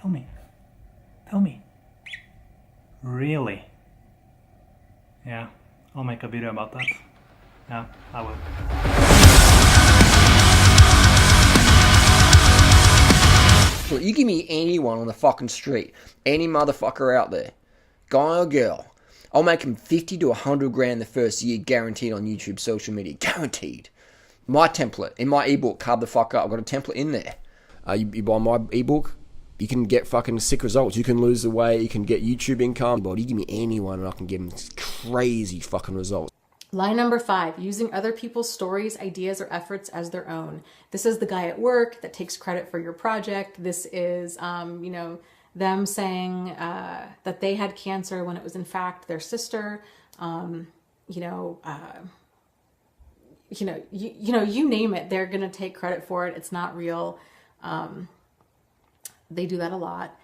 Tell me. Tell me. Really? Yeah, I'll make a video about that. Yeah, I will. Look, you give me anyone on the fucking street, any motherfucker out there, guy or girl, I'll make him 50 to 100 grand the first year, guaranteed on YouTube, social media, guaranteed. My template, in my ebook, Carb the Fuck Up, I've got a template in there. You buy my ebook, you can get fucking sick results. You can lose the weight, you can get YouTube income. But you give me anyone and I can give them crazy fucking results. Line number 5, using other people's stories, ideas, or efforts as their own. This is the guy at work that takes credit for your project. This is, them saying that they had cancer when it was in fact their sister. You name it, they're gonna take credit for it. It's not real. They do that a lot.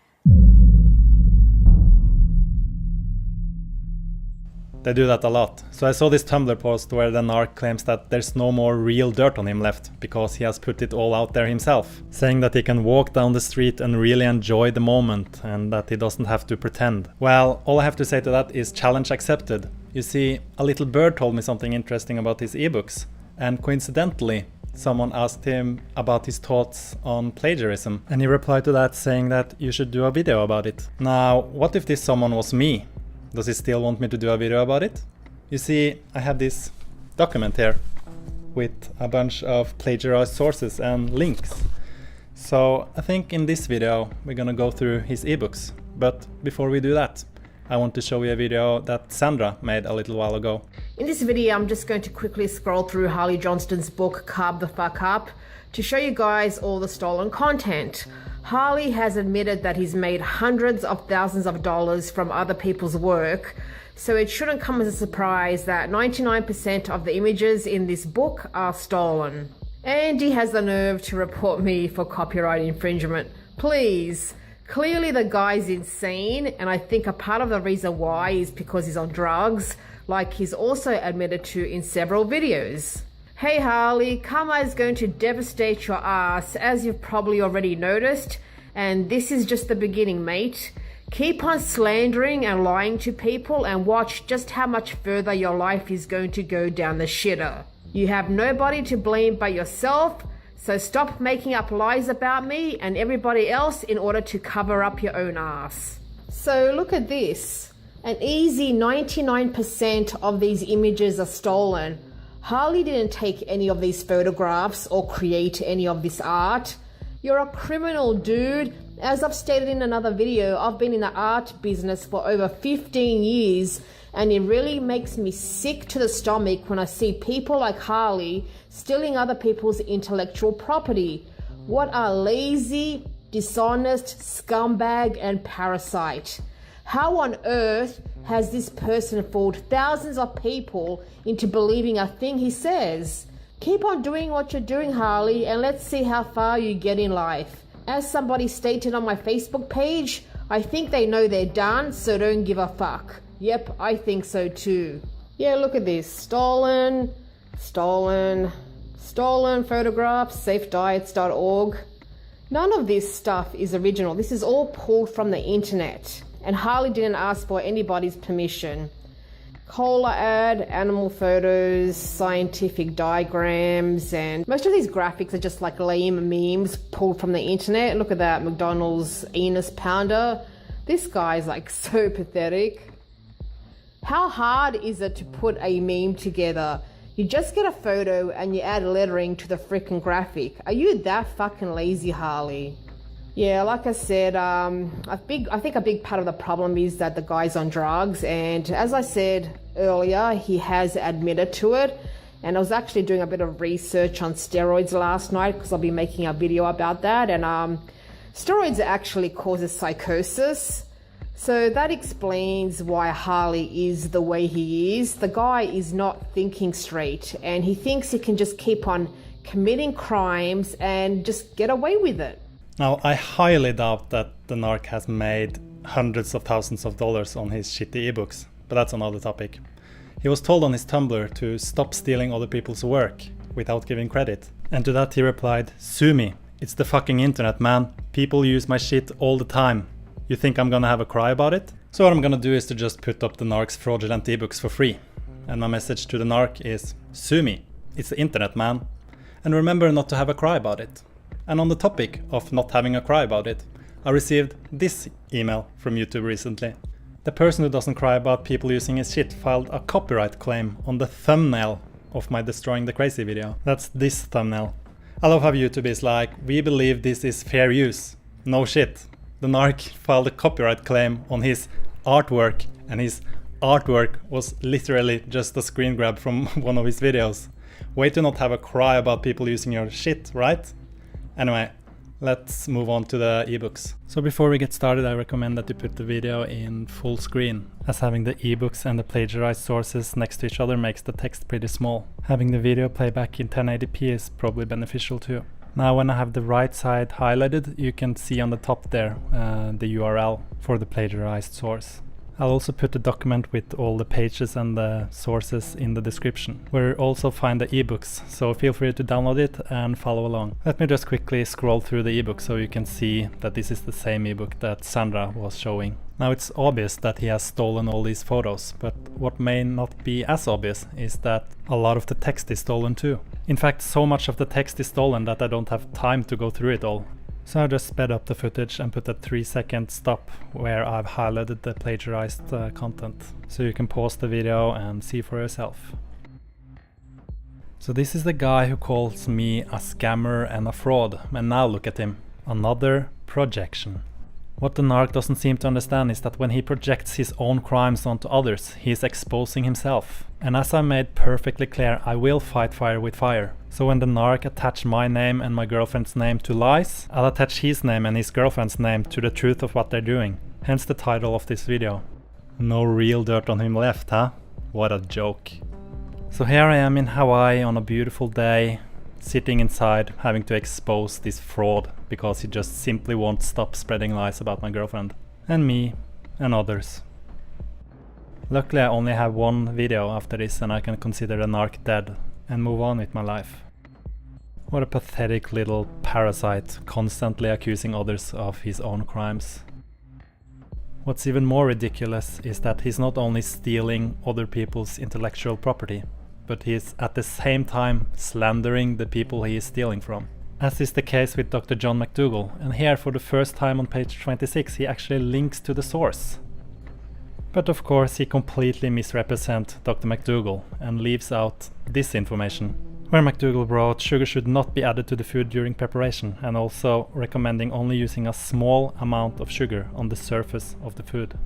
They do that a lot. So I saw this Tumblr post where the narc claims that there's no more real dirt on him left because he has put it all out there himself, saying that he can walk down the street and really enjoy the moment and that he doesn't have to pretend. Well, all I have to say to that is challenge accepted. You see, a little bird told me something interesting about his ebooks, and coincidentally, someone asked him about his thoughts on plagiarism, and he replied to that saying that you should do a video about it. Now, what if this someone was me? Does he still want me to do a video about it? You see, I have this document here with a bunch of plagiarized sources and links. So I think in this video we're gonna go through his ebooks. But before we do that, I want to show you a video that Sandra made a little while ago. In this video, I'm just going to quickly scroll through Harley Johnstone's book, Carb the Fuck Up, to show you guys all the stolen content. Harley has admitted that he's made hundreds of thousands of dollars from other people's work, so it shouldn't come as a surprise that 99% of the images in this book are stolen. And he has the nerve to report me for copyright infringement. Please. Clearly the guy's insane, and I think a part of the reason why is because he's on drugs, like he's also admitted to in several videos. Hey Harley, karma is going to devastate your ass, as you've probably already noticed, and this is just the beginning, mate. Keep on slandering and lying to people and watch just how much further your life is going to go down the shitter. You have nobody to blame but yourself, so stop making up lies about me and everybody else in order to cover up your own ass. So look at this. An easy 99% of these images are stolen. Harley didn't take any of these photographs or create any of this art. You're a criminal, dude. As I've stated in another video, I've been in the art business for over 15 years, and it really makes me sick to the stomach when I see people like Harley stealing other people's intellectual property. What a lazy, dishonest scumbag and parasite. How on earth has this person fooled thousands of people into believing a thing he says? Keep on doing what you're doing, Harley, and let's see how far you get in life. As somebody stated on my Facebook page, I think they know they're done, so don't give a fuck. Yep, I think so too. Yeah, look at this. Stolen photographs, safediets.org. None of this stuff is original. This is all pulled from the internet. And Harley didn't ask for anybody's permission. Cola ad, animal photos, scientific diagrams, and most of these graphics are just like lame memes pulled from the internet. Look at that, McDonald's anus pounder. This guy's like so pathetic. How hard is it to put a meme together? You just get a photo and you add lettering to the freaking graphic. Are you that fucking lazy, Harley? Yeah, like I said, I think a big part of the problem is that the guy's on drugs, and as I said earlier, he has admitted to it. And I was actually doing a bit of research on steroids last night because I'll be making a video about that, and steroids actually causes psychosis. So that explains why Harley is the way he is. The guy is not thinking straight, and he thinks he can just keep on committing crimes and just get away with it. Now, I highly doubt that the narc has made hundreds of thousands of dollars on his shitty ebooks, but that's another topic. He was told on his Tumblr to stop stealing other people's work without giving credit. And to that he replied, "Sue me, it's the fucking internet, man. People use my shit all the time. You think I'm gonna have a cry about it? So what I'm gonna do is to just put up the narc's fraudulent ebooks for free. And my message to the narc is, sue me. It's the internet, man. And remember not to have a cry about it. And on the topic of not having a cry about it, I received this email from YouTube recently. The person who doesn't cry about people using his shit filed a copyright claim on the thumbnail of my Destroying the Crazy video. That's this thumbnail. I love how YouTube is like, we believe this is fair use. No shit. The narc filed a copyright claim on his artwork, and his artwork was literally just a screen grab from one of his videos. Way to not have a cry about people using your shit, right? Anyway, let's move on to the ebooks. So before we get started, I recommend that you put the video in full screen, as having the ebooks and the plagiarized sources next to each other makes the text pretty small. Having the video playback in 1080p is probably beneficial too. Now when I have the right side highlighted, you can see on the top there the URL for the plagiarized source. I'll also put the document with all the pages and the sources in the description, where you also find the ebooks, so feel free to download it and follow along. Let me just quickly scroll through the ebook so you can see that this is the same ebook that Sandra was showing. Now it's obvious that he has stolen all these photos, but what may not be as obvious is that a lot of the text is stolen too. In fact, so much of the text is stolen that I don't have time to go through it all. So I just sped up the footage and put a 3-second stop where I've highlighted the plagiarized content. So you can pause the video and see for yourself. So this is the guy who calls me a scammer and a fraud, and now look at him. Another projection. What the narc doesn't seem to understand is that when he projects his own crimes onto others, he is exposing himself. And as I made perfectly clear, I will fight fire with fire. So when the narc attach my name and my girlfriend's name to lies, I'll attach his name and his girlfriend's name to the truth of what they're doing. Hence the title of this video. No real dirt on him left, huh? What a joke. So here I am in Hawaii on a beautiful day, sitting inside having to expose this fraud because he just simply won't stop spreading lies about my girlfriend. And me, and others. Luckily I only have one video after this and I can consider the narc dead and move on with my life. What a pathetic little parasite, constantly accusing others of his own crimes. What's even more ridiculous is that he's not only stealing other people's intellectual property, but he is at the same time slandering the people he is stealing from. As is the case with Dr. John McDougall, and here for the first time on page 26 he actually links to the source. But of course he completely misrepresents Dr. McDougall and leaves out this information, where McDougall wrote sugar should not be added to the food during preparation, and also recommending only using a small amount of sugar on the surface of the food.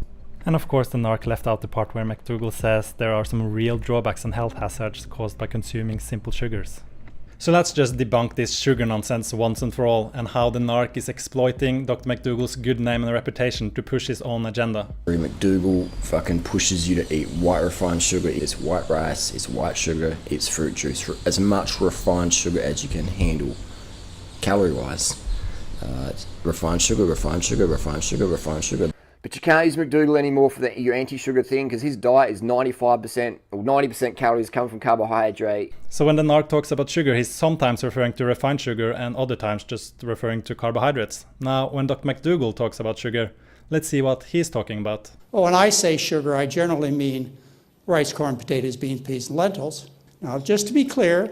And of course the narc left out the part where McDougall says there are some real drawbacks and health hazards caused by consuming simple sugars. So let's just debunk this sugar nonsense once and for all, and how the narc is exploiting Dr. McDougall's good name and reputation to push his own agenda. McDougall fucking pushes you to eat white refined sugar. It's white rice, it's white sugar, it's fruit juice. As much refined sugar as you can handle, calorie-wise. Refined sugar, refined sugar, refined sugar, refined sugar. But you can't use McDougall anymore for your anti-sugar thing because his diet is 95% or 90% calories coming from carbohydrate. So when the narc talks about sugar, he's sometimes referring to refined sugar and other times just referring to carbohydrates. Now, when Dr. McDougall talks about sugar, let's see what he's talking about. Well, when I say sugar, I generally mean rice, corn, potatoes, beans, peas, and lentils. Now, just to be clear,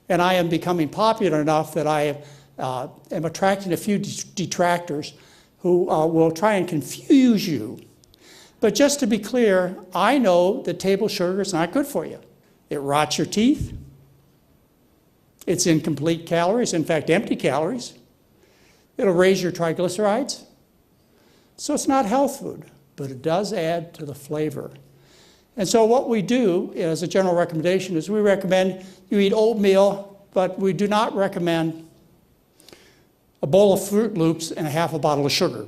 and I am becoming popular enough that I am attracting a few detractors who will try and confuse you. But just to be clear, I know that table sugar is not good for you. It rots your teeth. It's incomplete calories, in fact, empty calories. It'll raise your triglycerides. So it's not health food, but it does add to the flavor. And so what we do as a general recommendation is we recommend you eat oatmeal, but we do not recommend a bowl of Fruit Loops and a half a bottle of sugar.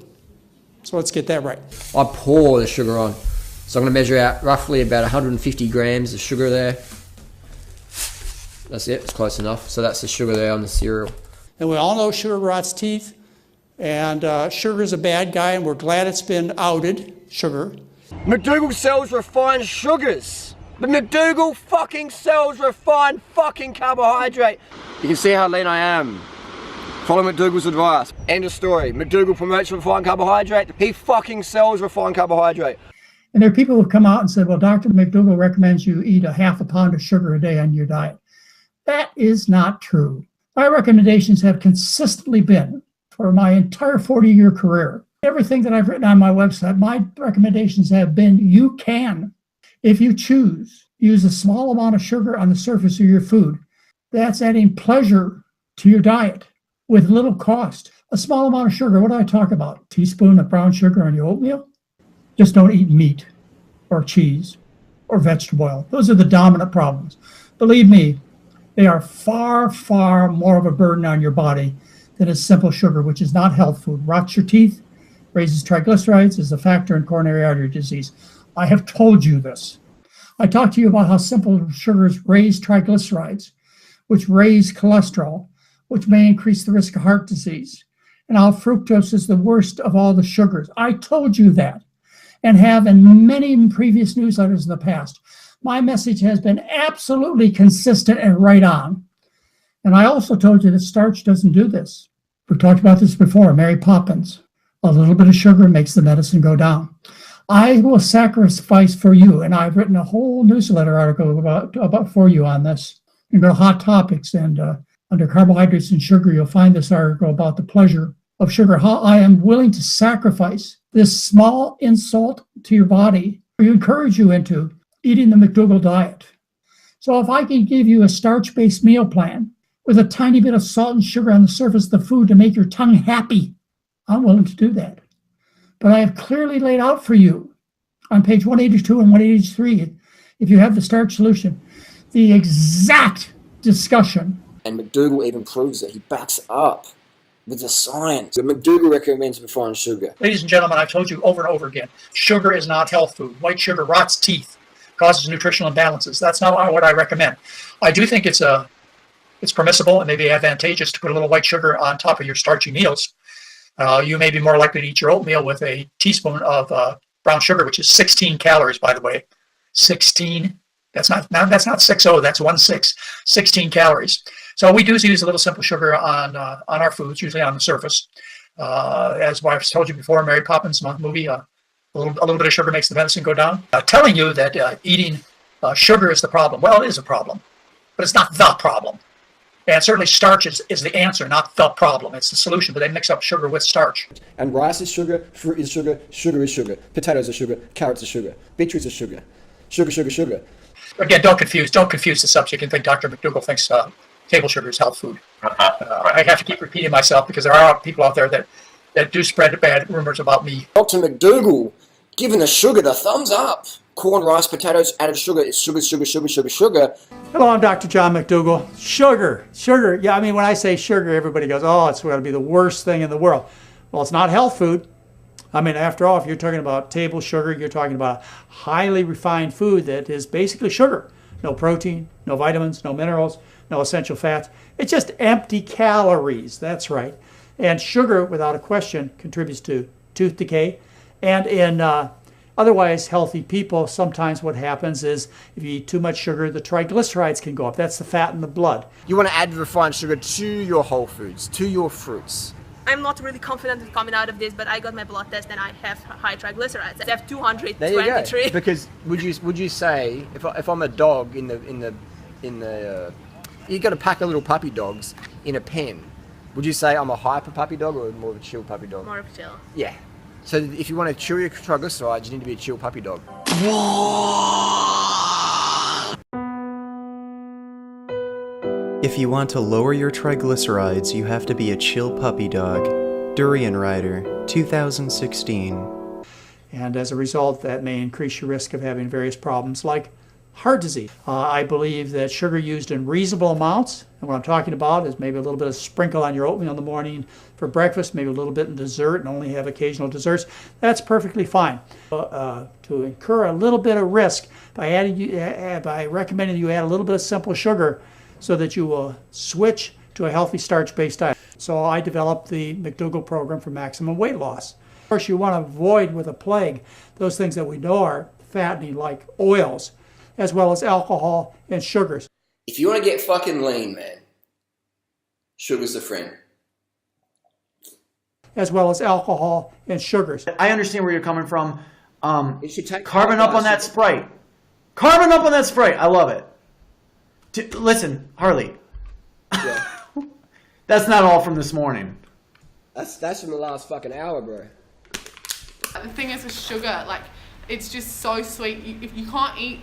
So let's get that right. I pour the sugar on. So I'm going to measure out roughly about 150 grams of sugar there. That's it, it's close enough. So that's the sugar there on the cereal. And we all know sugar rots teeth, and sugar is a bad guy, and we're glad it's been outed, sugar. McDougall sells refined sugars. But McDougall fucking sells refined fucking carbohydrate. You can see how lean I am. Follow McDougall's advice. End of story. McDougall promotes refined carbohydrate. He fucking sells refined carbohydrate. And there are people who've come out and said, well, Dr. McDougall recommends you eat a half a pound of sugar a day on your diet. That is not true. My recommendations have consistently been, for my entire 40-year career, everything that I've written on my website, my recommendations have been, you can, if you choose, use a small amount of sugar on the surface of your food. That's adding pleasure to your diet with little cost. A small amount of sugar, what do I talk about? A teaspoon of brown sugar on your oatmeal? Just don't eat meat or cheese or vegetable oil. Those are the dominant problems. Believe me, they are far, far more of a burden on your body than a simple sugar, which is not health food. Rots your teeth, raises triglycerides, is a factor in coronary artery disease. I have told you this. I talked to you about how simple sugars raise triglycerides, which raise cholesterol, which may increase the risk of heart disease, and how fructose is the worst of all the sugars. I told you that, and have in many previous newsletters in the past. My message has been absolutely consistent and right on. And I also told you that starch doesn't do this. We talked about this before, Mary Poppins. A little bit of sugar makes the medicine go down. I will sacrifice for you, and I've written a whole newsletter article about for you on this. You go to Hot Topics, and under carbohydrates and sugar, you'll find this article about the pleasure of sugar, how I am willing to sacrifice this small insult to your body, or encourage you into eating the McDougall diet. So if I can give you a starch-based meal plan with a tiny bit of salt and sugar on the surface of the food to make your tongue happy, I'm willing to do that. But I have clearly laid out for you on page 182 and 183, if you have the starch solution, the exact discussion. And McDougall even proves it. He backs up with the science. McDougall recommends refined sugar. Ladies and gentlemen, I've told you over and over again, sugar is not health food. White sugar rots teeth, causes nutritional imbalances. That's not what I recommend. I do think it's permissible and maybe advantageous to put a little white sugar on top of your starchy meals. You may be more likely to eat your oatmeal with a teaspoon of brown sugar, which is 16 calories, by the way. 16. That's not 6-0. That's 16. 16 calories. So we do use a little simple sugar on our foods, usually on the surface. As I've told you before, Mary Poppins movie, a little bit of sugar makes the medicine go down. Telling you that eating sugar is the problem. Well, it is a problem, but it's not the problem. And certainly starch is the answer, not the problem. It's the solution, but they mix up sugar with starch. And rice is sugar, fruit is sugar, sugar is sugar, potatoes are sugar, carrots are sugar, beetroots are sugar, sugar, sugar, sugar. Again, don't confuse the subject and think Dr. McDougall thinks table sugar is health food. I have to keep repeating myself because there are people out there that do spread bad rumors about me. Dr. McDougall giving the sugar the thumbs up. Corn, rice, potatoes, added sugar. It's sugar, sugar, sugar, sugar, sugar. Hello, I'm Dr. John McDougall. Sugar. Yeah, I mean, when I say sugar, everybody goes, oh, it's going to be the worst thing in the world. Well, it's not health food. I mean, after all, if you're talking about table sugar, you're talking about a highly refined food that is basically sugar. No protein, no vitamins, no minerals, no essential fats. It's just empty calories. That's right. And sugar, without a question, contributes to tooth decay. And in otherwise healthy people, sometimes what happens is if you eat too much sugar, the triglycerides can go up. That's the fat in the blood. You want to add refined sugar to your whole foods, to your fruits. I'm not really confident of coming out of this, but I got my blood test and I have high triglycerides. I have 223. There you go. Because would you say if I'm a dog in the you got to pack a little puppy dogs in a pen, would you say I'm a hyper puppy dog or more of a chill puppy dog? More of a chill. Yeah. So if you want to chill your triglycerides, you need to be a chill puppy dog. If you want to lower your triglycerides, you have to be a chill puppy dog. Durianrider, 2016. And as a result, that may increase your risk of having various problems like heart disease. I believe that sugar used in reasonable amounts, and what I'm talking about is maybe a little bit of sprinkle on your oatmeal in the morning for breakfast, maybe a little bit in dessert, and only have occasional desserts, that's perfectly fine. To incur a little bit of risk by recommending you add a little bit of simple sugar so that you will switch to a healthy starch-based diet. So I developed the McDougall program for maximum weight loss. Of course, you want to avoid with a plague those things that we know are fattening, like oils, as well as alcohol and sugars. If you want to get fucking lean, man, sugar's the friend. as well as alcohol and sugars. I understand where you're coming from. You should take Carbon up on that Sprite. Carbon up on that Sprite. I love it. Listen, Harley. Yeah. That's not all from this morning. That's from the last fucking hour, bro. The thing is with sugar, like, it's just so sweet. You can't eat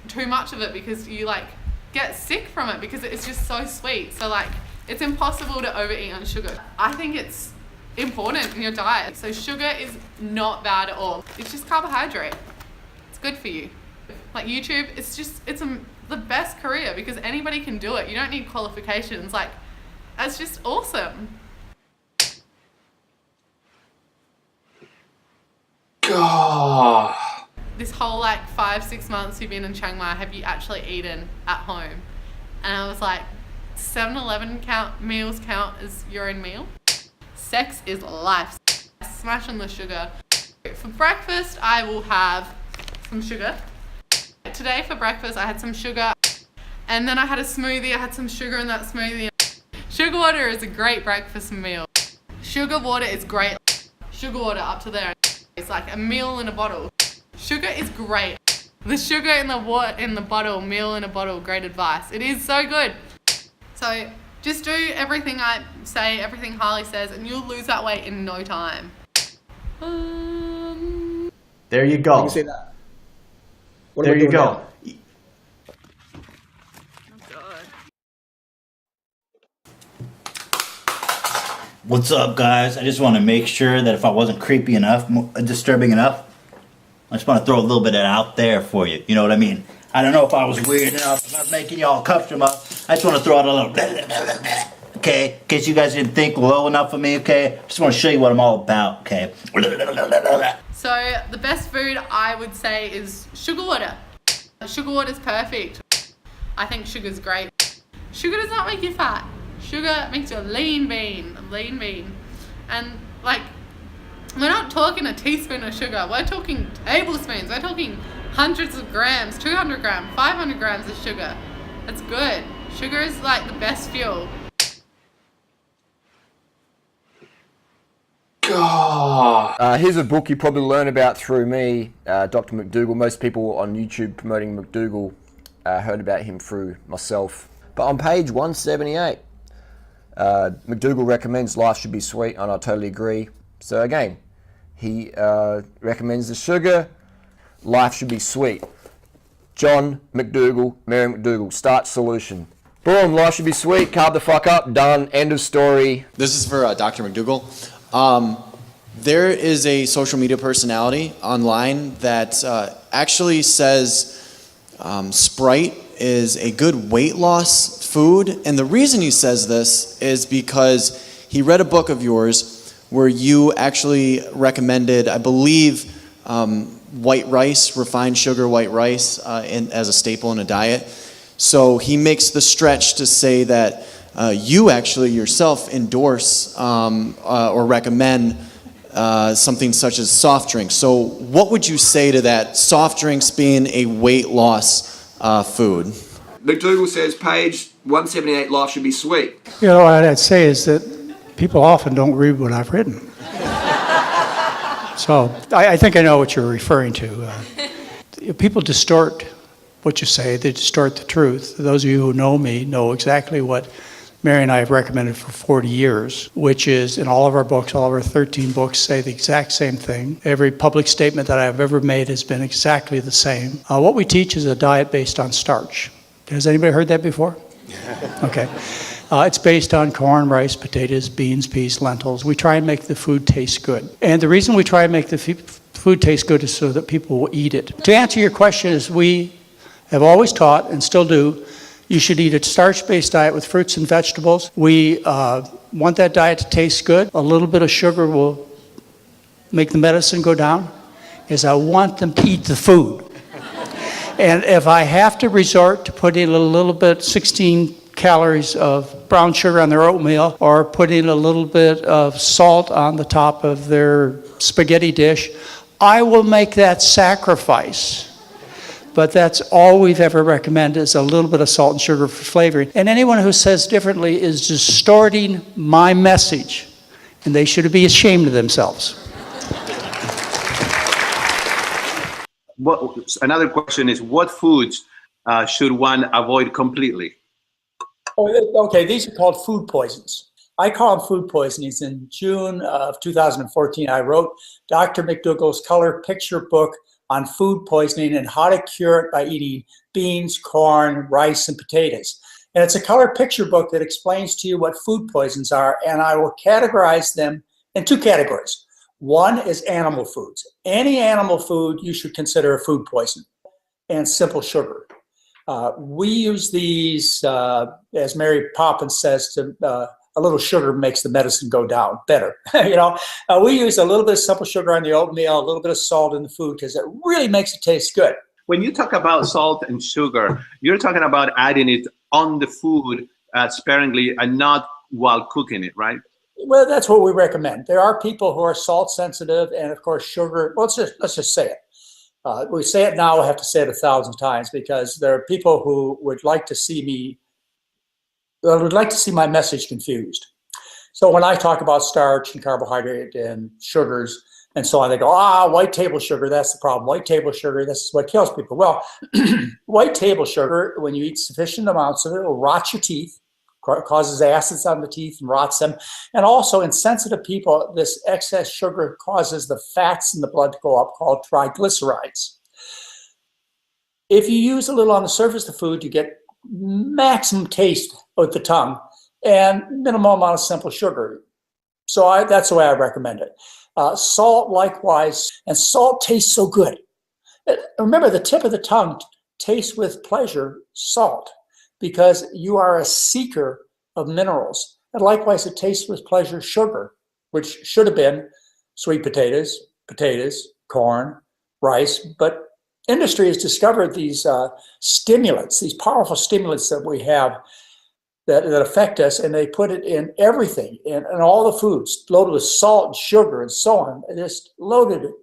too much of it because you, like, get sick from it because it's just so sweet. So, like, it's impossible to overeat on sugar. I think it's important in your diet. So sugar is not bad at all. It's just carbohydrate. It's good for you. Like YouTube, it's the best career because anybody can do it. You don't need qualifications. Like, that's just awesome. God. This whole like 5-6 months you've been in Chiang Mai, have you actually eaten at home? And I was like, 7-Eleven meals count as your own meal? Sex is life. Smash on the sugar. For breakfast, I will have some sugar. Today for breakfast, I had some sugar. And then I had a smoothie. I had some sugar in that smoothie. Sugar water is a great breakfast meal. Sugar water is great. Sugar water up to there. It's like a meal in a bottle. Sugar is great. The sugar in the bottle, meal in a bottle, great advice. It is so good. So just do everything I say, everything Harley says, and you'll lose that weight in no time. There you go. You can see that. What There are we you doing go. now? What's up, guys? I just want to make sure that if I wasn't creepy enough, disturbing enough, I just want to throw a little bit of it out there for you. You know what I mean? I don't know if I was weird enough, if I was making y'all comfortable. I just want to throw out a little blah, blah, blah, blah, okay? In case you guys didn't think low enough of me, okay? I just want to show you what I'm all about, okay? So the best food I would say is sugar water. Sugar water is perfect. I think sugar's great. Sugar does not make you fat. Sugar makes you a lean bean. And like, we're not talking a teaspoon of sugar. We're talking tablespoons. We're talking hundreds of grams, 200 grams, 500 grams of sugar. That's good. Sugar is like the best fuel. Here's a book you probably learn about through me, Dr. McDougall. Most people on YouTube promoting McDougall heard about him through myself. But on page 178, McDougall recommends life should be sweet, and I totally agree. So again, he recommends the sugar, life should be sweet. John McDougall, Mary McDougall, start solution. Boom, life should be sweet, carb the fuck up, done, end of story. This is for Dr. McDougall. There is a social media personality online that actually says Sprite is a good weight loss food. And the reason he says this is because he read a book of yours where you actually recommended, I believe, white rice, refined sugar white rice as a staple in a diet. So he makes the stretch to say that you actually yourself endorse or recommend something such as soft drinks. So what would you say to that, soft drinks being a weight loss food? McDougall says, page 178, life should be sweet. You know, what I'd say is that people often don't read what I've written. So I think I know what you're referring to. People distort what you say. They distort the truth. Those of you who know me know exactly what Mary and I have recommended for 40 years, which is in all of our books, all of our 13 books say the exact same thing. Every public statement that I've ever made has been exactly the same. What we teach is a diet based on starch. Has anybody heard that before? Okay. It's based on corn, rice, potatoes, beans, peas, lentils. We try and make the food taste good. And the reason we try and make the food taste good is so that people will eat it. To answer your question, is we have always taught, and still do, you should eat a starch-based diet with fruits and vegetables. We want that diet to taste good. A little bit of sugar will make the medicine go down, is I want them to eat the food. And if I have to resort to putting a little bit, 16 calories of brown sugar on their oatmeal, or putting a little bit of salt on the top of their spaghetti dish, I will make that sacrifice. But that's all we've ever recommended, is a little bit of salt and sugar for flavoring. And anyone who says differently is distorting my message and they should be ashamed of themselves. Another question is, what foods should one avoid completely? Okay, these are called food poisons. I call them food poisonings. In June of 2014, I wrote Dr. McDougall's color picture book on food poisoning and how to cure it by eating beans, corn, rice, and potatoes. And it's a color picture book that explains to you what food poisons are, and I will categorize them in two categories. One is animal foods. Any animal food you should consider a food poison, and simple sugar. We use these, as Mary Poppins says, a little sugar makes the medicine go down better. We use a little bit of simple sugar on the oatmeal, a little bit of salt in the food because it really makes it taste good. When you talk about salt and sugar, you're talking about adding it on the food sparingly and not while cooking it, right? Well, that's what we recommend. There are people who are salt sensitive, and of course sugar. Well, let's just say it. We say it now. I have to say it 1,000 times because there are people who would like to see my message confused. So when I talk about starch and carbohydrate and sugars and so on, they go, white table sugar, that's the problem. White table sugar, this is what kills people. Well, white table sugar, when you eat sufficient amounts of it, will rot your teeth, causes acids on the teeth and rots them. And also in sensitive people, this excess sugar causes the fats in the blood to go up, called triglycerides. If you use a little on the surface of the food, you get maximum taste with the tongue and minimal amount of simple sugar. So that's the way I recommend it. Salt likewise, and salt tastes so good. Remember, the tip of the tongue tastes with pleasure salt because you are a seeker of minerals. And likewise, it tastes with pleasure sugar, which should have been sweet potatoes, corn, rice, but industry has discovered these stimulants, these powerful stimulants that we have that affect us, and they put it in everything, in all the foods, loaded with salt and sugar and so on, just loaded it.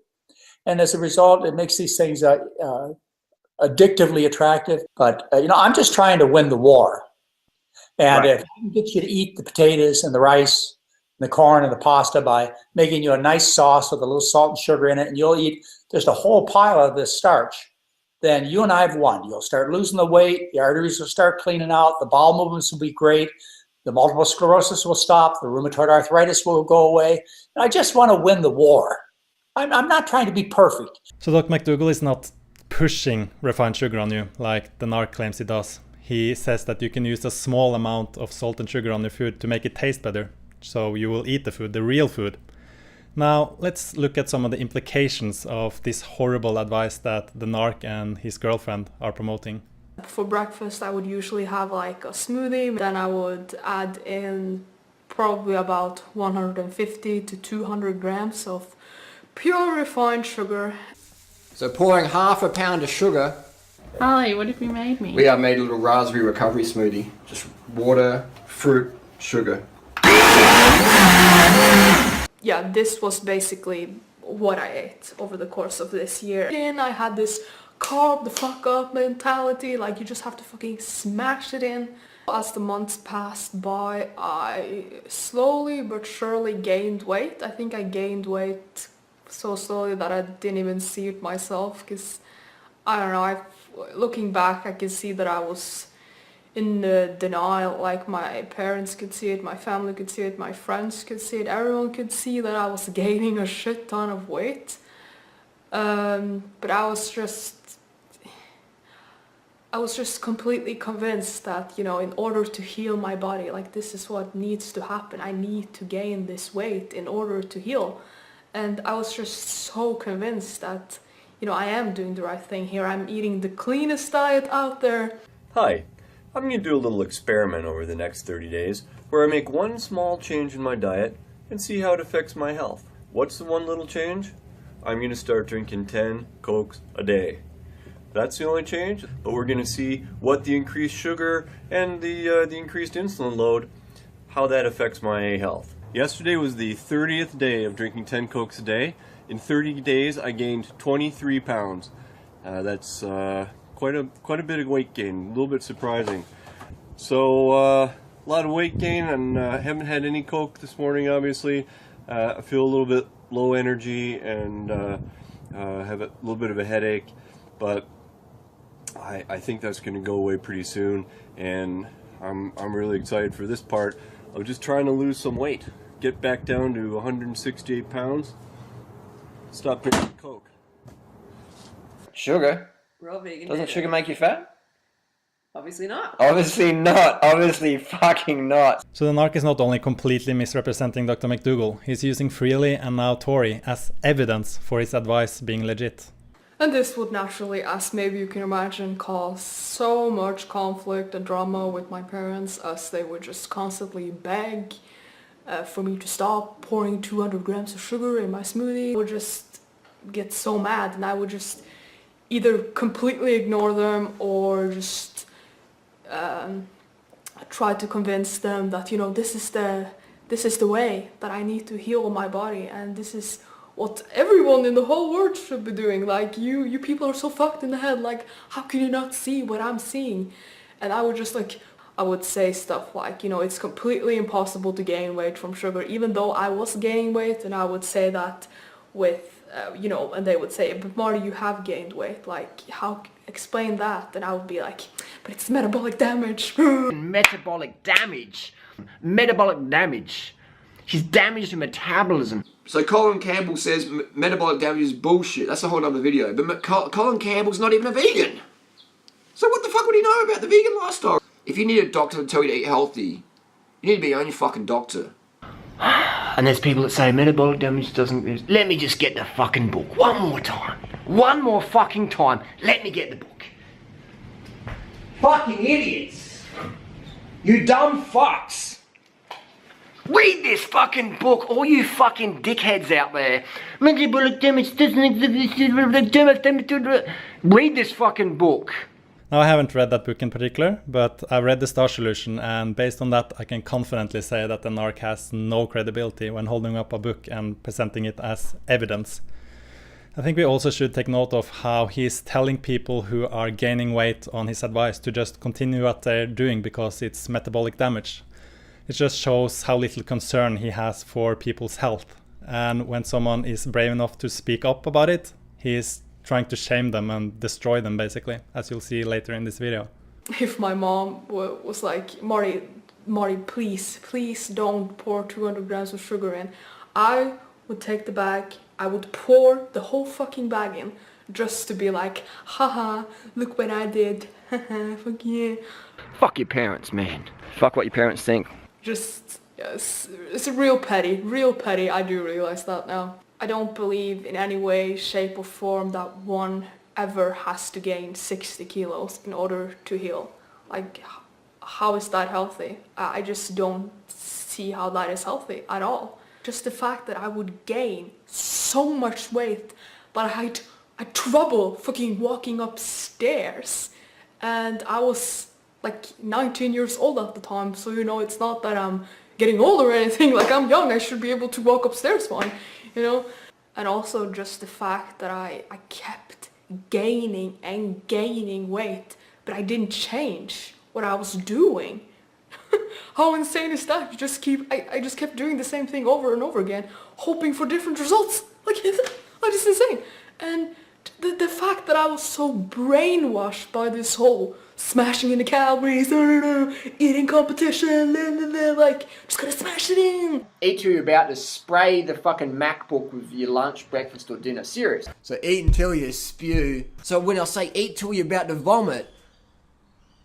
And as a result, it makes these things addictively attractive. But, I'm just trying to win the war. And Right. if I can get you to eat the potatoes and the rice, and the corn and the pasta by making you a nice sauce with a little salt and sugar in it, and you'll eat just a whole pile of this starch, then you and I have won. You'll start losing the weight, the arteries will start cleaning out, the bowel movements will be great, the multiple sclerosis will stop, the rheumatoid arthritis will go away. And I just want to win the war. I'm not trying to be perfect. So Dr. McDougall is not pushing refined sugar on you like the NARC claims he does. He says that you can use a small amount of salt and sugar on your food to make it taste better. So you will eat the food, the real food. Now, let's look at some of the implications of this horrible advice that the NARC and his girlfriend are promoting. For breakfast, I would usually have like a smoothie. Then I would add in probably about 150 to 200 grams of pure refined sugar. So pouring half a pound of sugar. Harley, what have you made me? We have made a little raspberry recovery smoothie. Just water, fruit, sugar. Yeah, this was basically what I ate over the course of this year. And I had this carb the fuck up mentality, like you just have to fucking smash it in. As the months passed by, I slowly but surely gained weight. I think I gained weight so slowly that I didn't even see it myself, because I don't know, looking back I can see that I was in denial. Like my parents could see it, my family could see it, my friends could see it, everyone could see that I was gaining a shit ton of weight. But I was just completely convinced that, in order to heal my body, like this is what needs to happen. I need to gain this weight in order to heal. And I was just so convinced that, I am doing the right thing here. I'm eating the cleanest diet out there. Hi, I'm going to do a little experiment over the next 30 days where I make one small change in my diet and see how it affects my health. What's the one little change? I'm going to start drinking 10 Cokes a day. That's the only change, but we're going to see what the increased sugar and the increased insulin load, how that affects my health. Yesterday was the 30th day of drinking 10 Cokes a day. In 30 days, I gained 23 pounds. That's quite a bit of weight gain, a little bit surprising. So a lot of weight gain, and haven't had any Coke this morning, obviously. I feel a little bit low energy and have a little bit of a headache, but I think that's going to go away pretty soon, and I'm really excited for this part of just trying to lose some weight, get back down to 168 pounds, stop drinking Coke. Sugar? Raw vegan. Doesn't sugar make you fat? Obviously not. Obviously not. Obviously fucking not. So the narc is not only completely misrepresenting Dr. McDougall, he's using Freely and now Tory as evidence for his advice being legit. And this would naturally, as maybe you can imagine, cause so much conflict and drama with my parents, as they would just constantly beg for me to stop pouring 200 grams of sugar in my smoothie. I would just get so mad, and I would just either completely ignore them or just try to convince them that, you know, this is the way that I need to heal my body, and this is what everyone in the whole world should be doing. Like, you people are so fucked in the head, like, how can you not see what I'm seeing? And I would just I would say stuff like, you know, it's completely impossible to gain weight from sugar, even though I was gaining weight, and I would say that with you know, and they would say, but Marty, you have gained weight, like, how, explain that? And I would be like, but it's metabolic damage. Metabolic damage? Metabolic damage? She's damaged her metabolism. So Colin Campbell says metabolic damage is bullshit. That's a whole other video. But Colin Campbell's not even a vegan. So what the fuck would he know about the vegan lifestyle? If you need a doctor to tell you to eat healthy, you need to be your own fucking doctor. And there's people that say metabolic damage doesn't... Let me just get the fucking book. One more time. One more fucking time. Let me get the book. Fucking idiots. You dumb fucks. Read this fucking book, all you fucking dickheads out there. Metabolic damage doesn't exist. Read this fucking book. Now, I haven't read that book in particular, but I've read The Star Solution, and based on that I can confidently say that the narc has no credibility when holding up a book and presenting it as evidence. I think we also should take note of how he's telling people who are gaining weight on his advice to just continue what they're doing because it's metabolic damage. It just shows how little concern he has for people's health, and when someone is brave enough to speak up about it, he's trying to shame them and destroy them, basically, as you'll see later in this video. If my mom was like, Marty, please don't pour 200 grams of sugar in, I would take the bag, I would pour the whole fucking bag in, just to be like, haha, look what I did, haha, fuck yeah. Fuck your parents, man. Fuck what your parents think. Just, yes, it's real petty, I do realize that now. I don't believe in any way, shape or form that one ever has to gain 60 kilos in order to heal. Like, how is that healthy? I just don't see how that is healthy at all. Just the fact that I would gain so much weight, but I had trouble fucking walking upstairs. And I was like 19 years old at the time, so you know, it's not that I'm getting old or anything, like I'm young, I should be able to walk upstairs fine, you know? And also just the fact that I kept gaining and gaining weight, but I didn't change what I was doing. How insane is that? I just kept doing the same thing over and over again, hoping for different results. Like, it's insane. And the fact that I was so brainwashed by this whole smashing in the calories, eating competition, like, just gotta smash it in. Eat till you're about to spray the fucking MacBook with your lunch, breakfast or dinner. Serious. So eat until you spew. So when I say eat till you're about to vomit,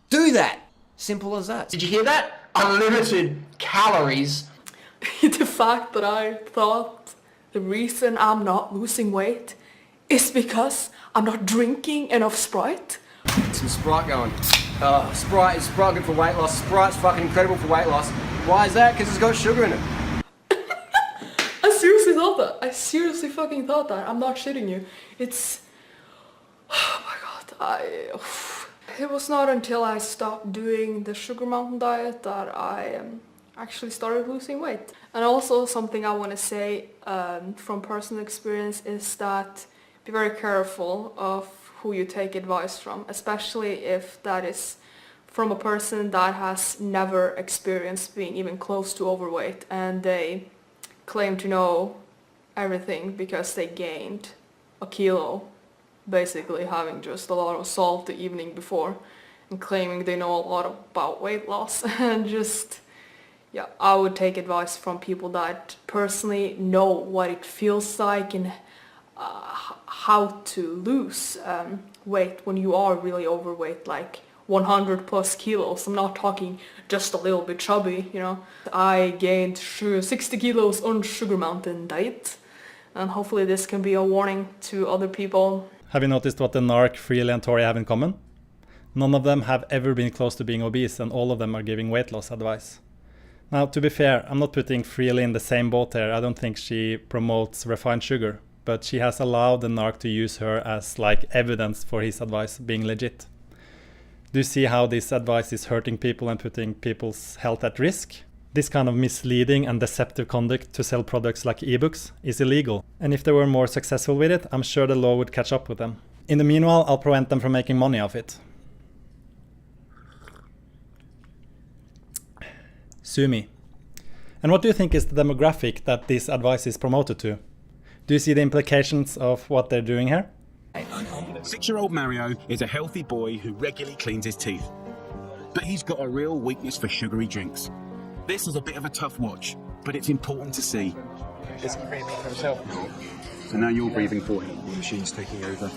do that. Simple as that. Did you hear that? Unlimited calories. The fact that I thought the reason I'm not losing weight is because I'm not drinking enough Sprite. Some Sprite going. Sprite is good for weight loss. Sprite's fucking incredible for weight loss. Why is that? Because it's got sugar in it. I seriously thought that. I seriously fucking thought that. I'm not shitting you. It's... Oh my god. It was not until I stopped doing the Sugar Mountain diet that I actually started losing weight. And also something I want to say from personal experience is that be very careful of who you take advice from, especially if that is from a person that has never experienced being even close to overweight and they claim to know everything because they gained a kilo, basically having just a lot of salt the evening before and claiming they know a lot about weight loss. And just, yeah, I would take advice from people that personally know what it feels like and how to lose weight when you are really overweight, like 100 plus kilos. I'm not talking just a little bit chubby, you know. I gained 60 kilos on Sugar Mountain diet, and hopefully this can be a warning to other people. Have you noticed what the narc, Freely and Tori have in common? None of them have ever been close to being obese, and all of them are giving weight loss advice. Now, to be fair, I'm not putting Freely in the same boat here. I don't think she promotes refined sugar, but she has allowed the narc to use her as like evidence for his advice being legit. Do you see how this advice is hurting people and putting people's health at risk? This kind of misleading and deceptive conduct to sell products like ebooks is illegal, and if they were more successful with it, I'm sure the law would catch up with them. In the meanwhile, I'll prevent them from making money off it. Sue me. And what do you think is the demographic that this advice is promoted to? Do you see the implications of what they're doing here? 6-year-old Mario is a healthy boy who regularly cleans his teeth. But he's got a real weakness for sugary drinks. This is a bit of a tough watch, but it's important to see. Is he breathing for himself? So now you're breathing for him. The machine's taking over.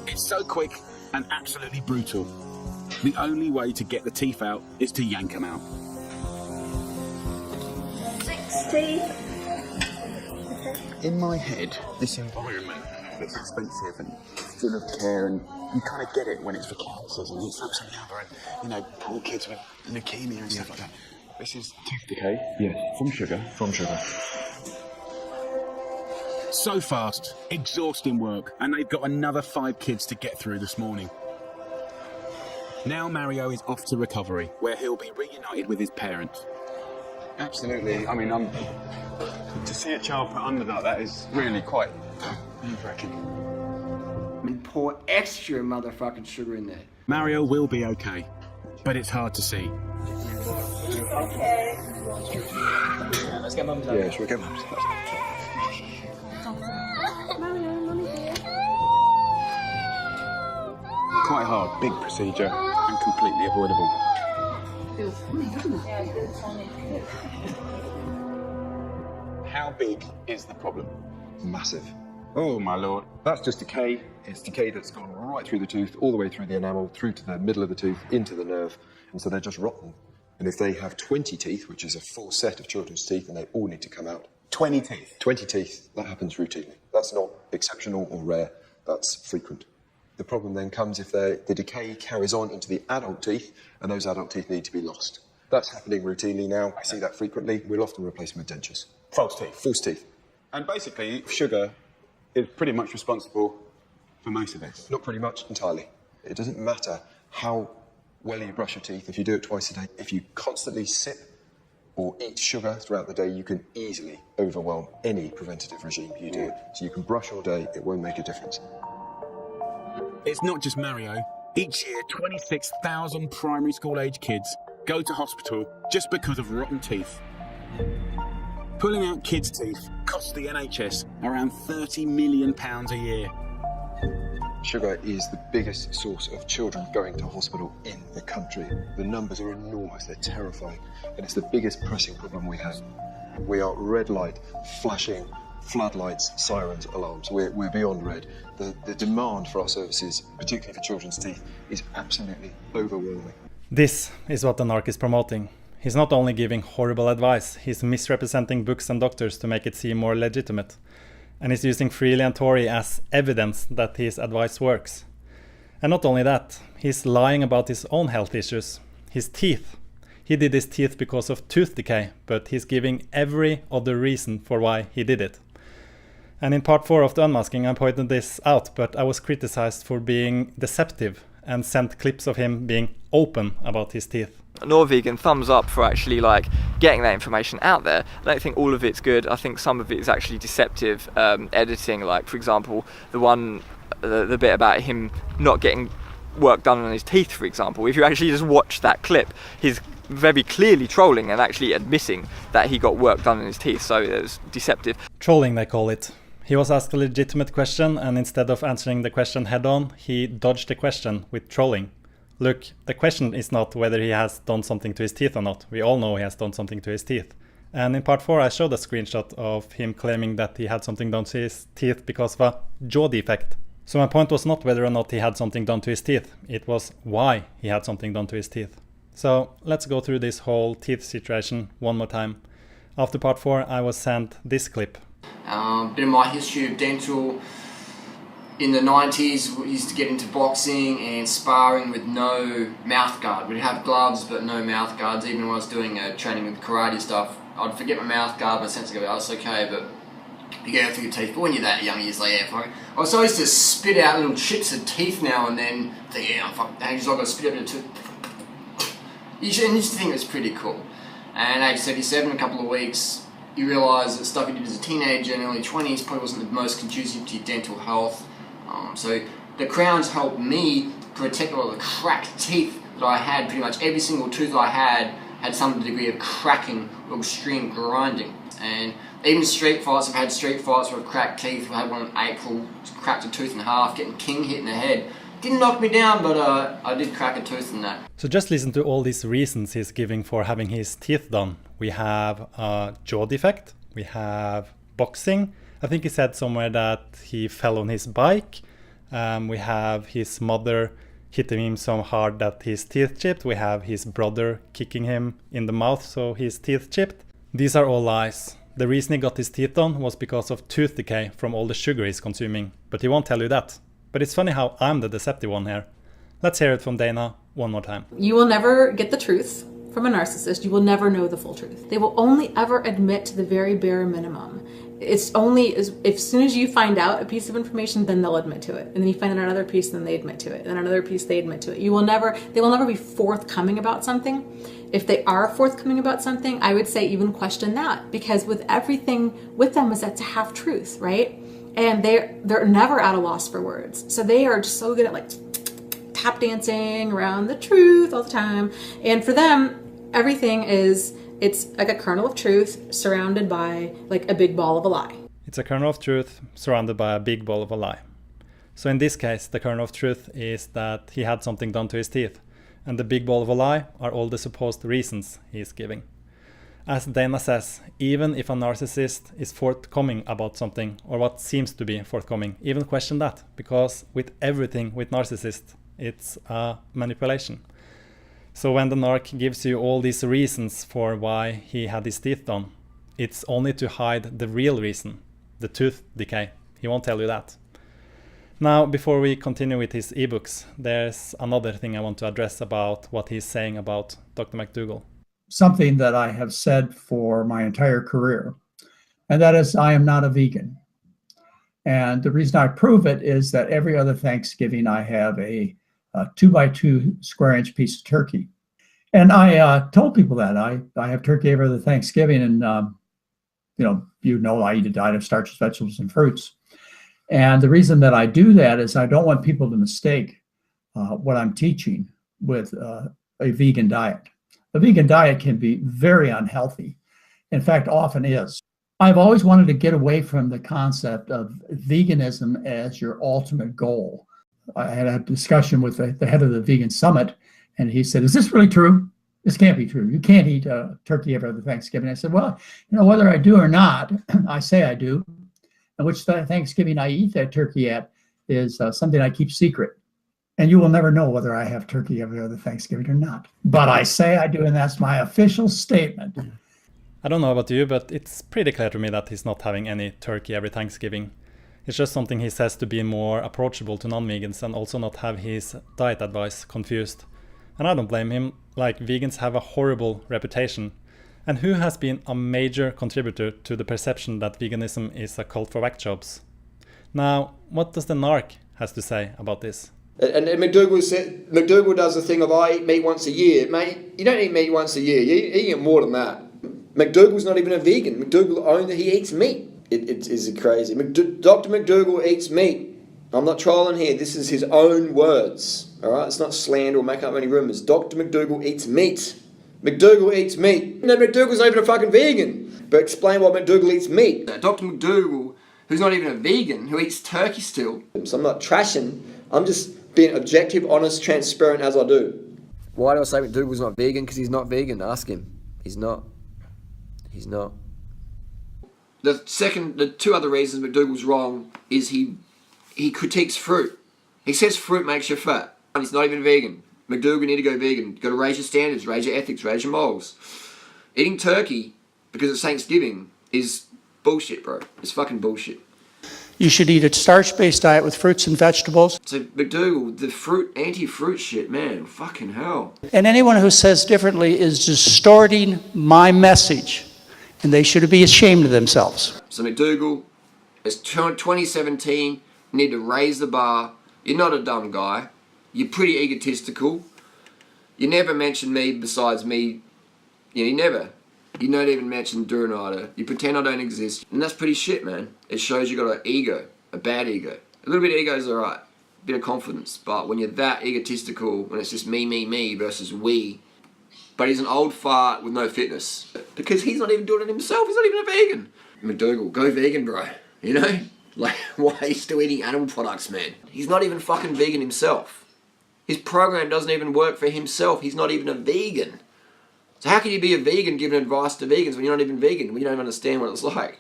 It's so quick and absolutely brutal. The only way to get the teeth out is to yank them out. 60. In my head, this environment that's expensive and full of care, and you kind of get it when it's for cancers and it's absolutely other, and you know, poor kids with leukemia and stuff like that. This is tooth decay. Yes. From sugar. From sugar. So fast, exhausting work, and they've got another 5 kids to get through this morning. Now Mario is off to recovery, where he'll be reunited with his parents. Absolutely. I mean, to see a child put under like that is really quite nerve-wracking. And pour extra motherfucking sugar in there. Mario will be okay, but it's hard to see. Okay. Let's get mum's out. Yeah, sure, get mum's out. Quite hard, big procedure, and completely avoidable. How big is the problem? Massive. Oh my lord. That's just decay. It's decay that's gone right through the tooth, all the way through the enamel, through to the middle of the tooth, into the nerve, and so they're just rotten. And if they have 20 teeth, which is a full set of children's teeth, and they all need to come out. 20 teeth? 20 teeth, that happens routinely. That's not exceptional or rare, that's frequent. The problem then comes if the decay carries on into the adult teeth, and those adult teeth need to be lost. That's happening routinely now. I see that frequently. We'll often replace them with dentures. False teeth? False teeth. And basically, sugar is pretty much responsible for most of this. Not pretty much, entirely. It doesn't matter how well you brush your teeth if you do it twice a day. If you constantly sip or eat sugar throughout the day, you can easily overwhelm any preventative regime you do. So you can brush all day, it won't make a difference. It's not just Mario. Each year, 26,000 primary school-age kids go to hospital just because of rotten teeth. Pulling out kids' teeth costs the NHS around £30 million a year. Sugar is the biggest source of children going to hospital in the country. The numbers are enormous, they're terrifying, and it's the biggest pressing problem we have. We are red light, flashing, floodlights, sirens, alarms. We're beyond red. The demand for our services, particularly for children's teeth, is absolutely overwhelming. This is what the narc is promoting. He's not only giving horrible advice, he's misrepresenting books and doctors to make it seem more legitimate. And he's using Freely and Tori as evidence that his advice works. And not only that, he's lying about his own health issues. His teeth. He did his teeth because of tooth decay, but he's giving every other reason for why he did it. And in part 4 of the unmasking I pointed this out, but I was criticized for being deceptive and sent clips of him being open about his teeth. Norvegan, thumbs up for actually like getting that information out there. I don't think all of it's good. I think some of it is actually deceptive editing. Like for example, the bit about him not getting work done on his teeth, for example. If you actually just watch that clip, he's very clearly trolling and actually admitting that he got work done on his teeth. So it was deceptive. Trolling, they call it. He was asked a legitimate question, and instead of answering the question head on, he dodged the question with trolling. Look, the question is not whether he has done something to his teeth or not. We all know he has done something to his teeth. And in part 4 I showed a screenshot of him claiming that he had something done to his teeth because of a jaw defect. So my point was not whether or not he had something done to his teeth, it was why he had something done to his teeth. So let's go through this whole teeth situation one more time. After part 4 I was sent this clip. Bit of my history of dental. In the 90s, we used to get into boxing and sparring with no mouth guard. We'd have gloves but no mouth guards. Even when I was doing training with karate stuff, I'd forget my mouth guard, my sensei would go, oh, it's okay, but you go through your teeth. But when you're that young, you're just like, yeah, I was always to spit out little chips of teeth now and then. Think, yeah, I'm fucking dangerous, I've got to spit out a tooth. You used to think it was pretty cool. And at age 37, a couple of weeks, you realise that stuff you did as a teenager in early 20s probably wasn't the most conducive to your dental health. So the crowns helped me protect all the cracked teeth that I had. Pretty much every single tooth I had some degree of cracking or extreme grinding. And even street fights, I've had street fights where I've cracked teeth. I had one in April, cracked a tooth in half, getting king hit in the head. Didn't knock me down, but I did crack a tooth in that. So just listen to all these reasons he's giving for having his teeth done. We have a jaw defect, we have boxing. I think he said somewhere that he fell on his bike. We have his mother hitting him so hard that his teeth chipped. We have his brother kicking him in the mouth so his teeth chipped. These are all lies. The reason he got his teeth done was because of tooth decay from all the sugar he's consuming. But he won't tell you that. But it's funny how I'm the deceptive one here. Let's hear it from Dana one more time. You will never get the truth from a narcissist. You will never know the full truth. They will only ever admit to the very bare minimum. It's only as soon as you find out a piece of information, then they'll admit to it. And then you find out another piece, then they admit to it. And another piece, they admit to it. They will never be forthcoming about something. If they are forthcoming about something, I would say even question that. Because with everything with them is that's a half truth, right? And they're never at a loss for words. So they are just so good at like tap dancing around the truth all the time. And for them, everything it's like a kernel of truth surrounded by like a big ball of a lie. It's a kernel of truth surrounded by a big ball of a lie. So in this case, the kernel of truth is that he had something done to his teeth. And the big ball of a lie are all the supposed reasons he is giving. As Dana says, even if a narcissist is forthcoming about something, or what seems to be forthcoming, even question that. Because with everything with narcissists, it's a manipulation. So when the narc gives you all these reasons for why he had his teeth done, it's only to hide the real reason, the tooth decay. He won't tell you that. Now, before we continue with his ebooks, there's another thing I want to address about what he's saying about Dr. McDougall. Something that I have said for my entire career, and that is I am not a vegan. And the reason I prove it is that every other Thanksgiving I have a 2x2 square inch piece of turkey. And I told people that I have turkey every other Thanksgiving, and I eat a diet of starches, vegetables, and fruits. And the reason that I do that is I don't want people to mistake what I'm teaching with a vegan diet. A vegan diet can be very unhealthy. In fact, often is. I've always wanted to get away from the concept of veganism as your ultimate goal. I had a discussion with the head of the Vegan Summit, and he said, is this really true? This can't be true. You can't eat turkey every other Thanksgiving. I said, well, whether I do or not, I say I do. And which Thanksgiving I eat that turkey at is something I keep secret. And you will never know whether I have turkey every other Thanksgiving or not. But I say I do, and that's my official statement. I don't know about you, but it's pretty clear to me that he's not having any turkey every Thanksgiving. It's just something he says to be more approachable to non-vegans and also not have his diet advice confused. And I don't blame him, like vegans have a horrible reputation. And who has been a major contributor to the perception that veganism is a cult for whack jobs? Now, what does the narc has to say about this? And McDougall does the thing of I eat meat once a year. Mate, you don't eat meat once a year. You eat more than that. McDougall's not even a vegan. McDougall he eats meat. It is crazy. Dr. McDougall eats meat. I'm not trolling here. This is his own words. All right, it's not slander or making up any rumours. Dr. McDougall eats meat. McDougall eats meat. No, McDougall's not even a fucking vegan. But explain why McDougall eats meat. Dr. McDougall, who's not even a vegan, who eats turkey still. So I'm not trashing. I'm just being objective, honest, transparent as I do. Why do I say McDougall's not vegan? Because he's not vegan. Ask him. He's not. He's not. The two other reasons McDougall's wrong is he critiques fruit. He says fruit makes you fat. And he's not even vegan. McDougall, you need to go vegan. You've got to raise your standards, raise your ethics, raise your morals. Eating turkey because it's Thanksgiving is bullshit, bro. It's fucking bullshit. You should eat a starch-based diet with fruits and vegetables. So McDougall, the anti-fruit shit, man, fucking hell. And anyone who says differently is distorting my message, and they should be ashamed of themselves. So McDougall, it's 2017, you need to raise the bar. You're not a dumb guy. You're pretty egotistical. You never mention me besides me. You never. You don't even mention Durianrider. You pretend I don't exist. And that's pretty shit, man. It shows you got an ego, a bad ego. A little bit of ego is alright. A bit of confidence. But when you're that egotistical, when it's just me versus we. But he's an old fart with no fitness. Because he's not even doing it himself. He's not even a vegan. McDougall, go vegan, bro. You know? Like, why are you still eating animal products, man? He's not even fucking vegan himself. His program doesn't even work for himself. He's not even a vegan. So how can you be a vegan giving advice to vegans when you're not even vegan, when you don't even understand what it's like?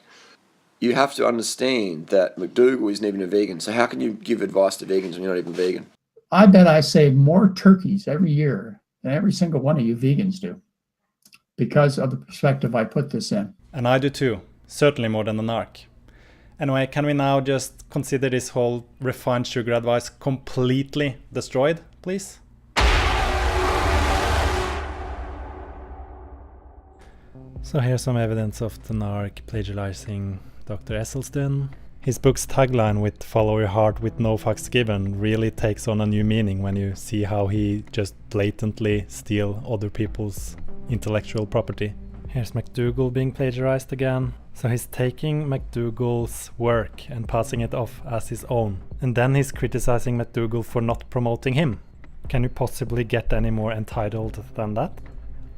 You have to understand that McDougall isn't even a vegan. So how can you give advice to vegans when you're not even vegan? I bet I save more turkeys every year than every single one of you vegans do, because of the perspective I put this in. And I do too. Certainly more than the narc. Anyway, can we now just consider this whole refined sugar advice completely destroyed, please? So here's some evidence of the narc plagiarizing Dr. Esselstyn. His book's tagline with "Follow your heart with no fucks given" really takes on a new meaning when you see how he just blatantly steals other people's intellectual property. Here's McDougall being plagiarized again. So he's taking McDougall's work and passing it off as his own. And then he's criticizing McDougall for not promoting him. Can you possibly get any more entitled than that?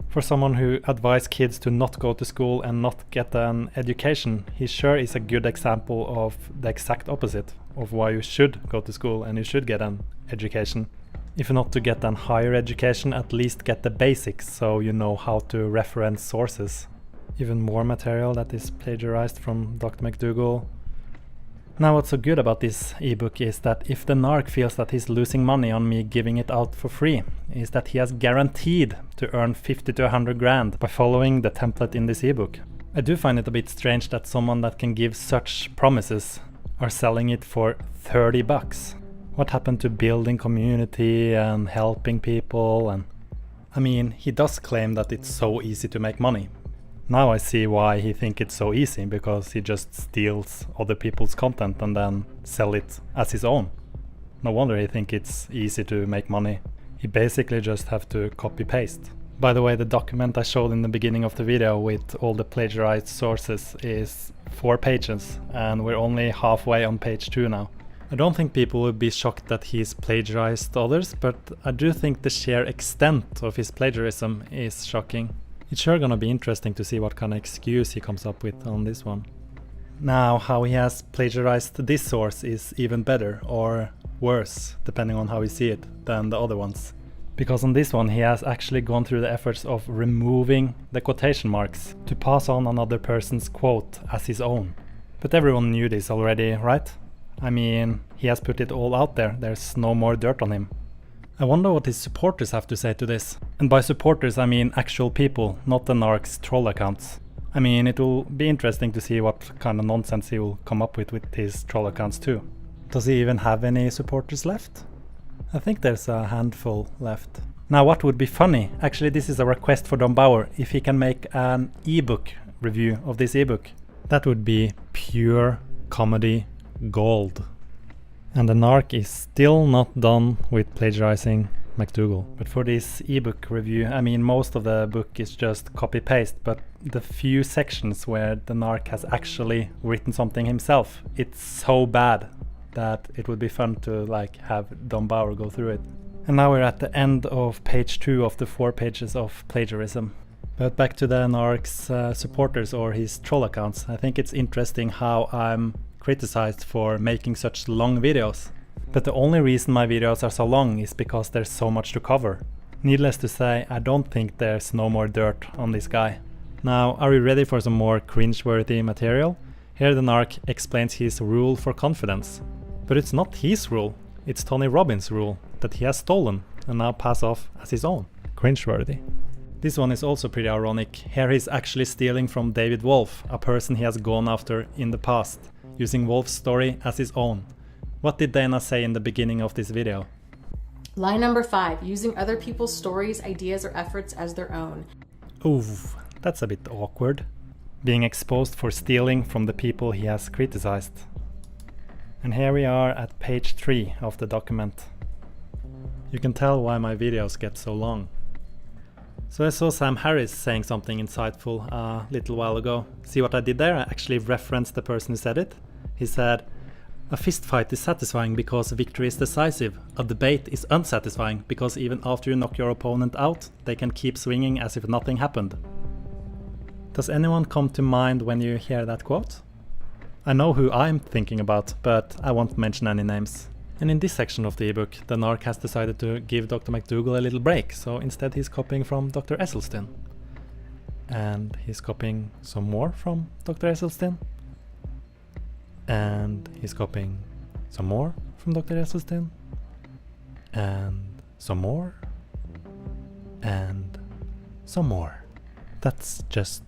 For someone who advised kids to not go to school and not get an education, he sure is a good example of the exact opposite of why you should go to school and you should get an education. If not to get an higher education, at least get the basics so you know how to reference sources. Even more material that is plagiarized from Dr. McDougall. Now what's so good about this ebook is that if the narc feels that he's losing money on me giving it out for free, is that he has guaranteed to earn 50 to 100 grand by following the template in this ebook. I do find it a bit strange that someone that can give such promises are selling it for 30 bucks. What happened to building community and helping people? And I mean, he does claim that it's so easy to make money. Now I see why he thinks it's so easy, because he just steals other people's content and then sell it as his own. No wonder he thinks it's easy to make money. He basically just have to copy-paste. By the way, the document I showed in the beginning of the video with all the plagiarized sources is 4 pages, and we're only halfway on page 2 now. I don't think people would be shocked that he's plagiarized others, but I do think the sheer extent of his plagiarism is shocking. It's sure gonna be interesting to see what kind of excuse he comes up with on this one. Now, how he has plagiarized this source is even better, or worse, depending on how you see it, than the other ones. Because on this one he has actually gone through the efforts of removing the quotation marks to pass on another person's quote as his own. But everyone knew this already, right? I mean, he has put it all out there, there's no more dirt on him. I wonder what his supporters have to say to this. And by supporters I mean actual people, not the narc's troll accounts. I mean, it will be interesting to see what kind of nonsense he will come up with his troll accounts too. Does he even have any supporters left? I think there's a handful left. Now what would be funny, actually this is a request for Don Bauer, if he can make an ebook review of this ebook. That would be pure comedy gold. And the narc is still not done with plagiarizing McDougall. But for this ebook review, I mean, most of the book is just copy-paste, but the few sections where the narc has actually written something himself, it's so bad that it would be fun to like have Don Bauer go through it. And now we're at the end of page 2 of the 4 pages of plagiarism. But back to the narc's supporters or his troll accounts. I think it's interesting how I'm criticized for making such long videos. But the only reason my videos are so long is because there's so much to cover. Needless to say, I don't think there's no more dirt on this guy. Now, are we ready for some more cringe-worthy material? Here the narc explains his rule for confidence. But it's not his rule, it's Tony Robbins' rule that he has stolen and now pass off as his own. Cringe-worthy. This one is also pretty ironic. Here he's actually stealing from David Wolf, a person he has gone after in the past, using Wolf's story as his own. What did Dana say in the beginning of this video? Line number 5, using other people's stories, ideas, or efforts as their own. Oof, that's a bit awkward. Being exposed for stealing from the people he has criticized. And here we are at page 3 of the document. You can tell why my videos get so long. So I saw Sam Harris saying something insightful a little while ago. See what I did there? I actually referenced the person who said it. He said, "A fistfight is satisfying because victory is decisive. A debate is unsatisfying because even after you knock your opponent out, they can keep swinging as if nothing happened." Does anyone come to mind when you hear that quote? I know who I'm thinking about, but I won't mention any names. And in this section of the ebook, the narc has decided to give Dr. McDougall a little break, so instead he's copying from Dr. Esselstyn. And he's copying some more from Dr. Esselstyn. And he's copying some more from Dr. Esselstyn. And some more. And some more. That's just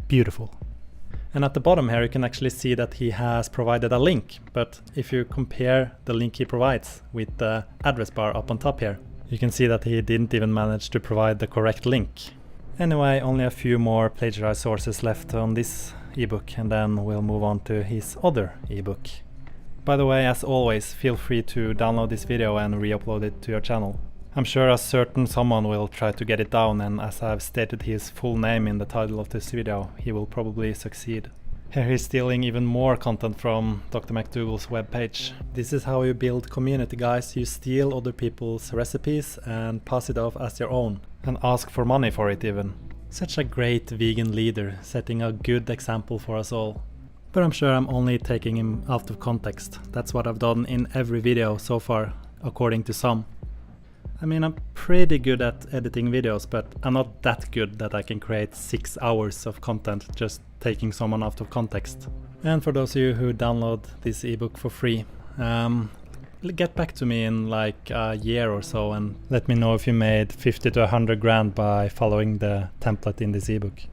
beautiful. And at the bottom here you can actually see that he has provided a link, but if you compare the link he provides with the address bar up on top here, you can see that he didn't even manage to provide the correct link. Anyway, only a few more plagiarized sources left on this ebook, and then we'll move on to his other ebook. By the way, as always, feel free to download this video and re-upload it to your channel. I'm sure a certain someone will try to get it down, and as I've stated his full name in the title of this video, he will probably succeed. Here he's stealing even more content from Dr. McDougall's webpage. This is how you build community, guys. You steal other people's recipes and pass it off as your own, and ask for money for it even. Such a great vegan leader, setting a good example for us all. But I'm sure I'm only taking him out of context. That's what I've done in every video so far, according to some. I mean, I'm pretty good at editing videos, but I'm not that good that I can create 6 hours of content just taking someone out of context. And for those of you who download this ebook for free, get back to me in like a year or so and let me know if you made 50 to 100 grand by following the template in this ebook.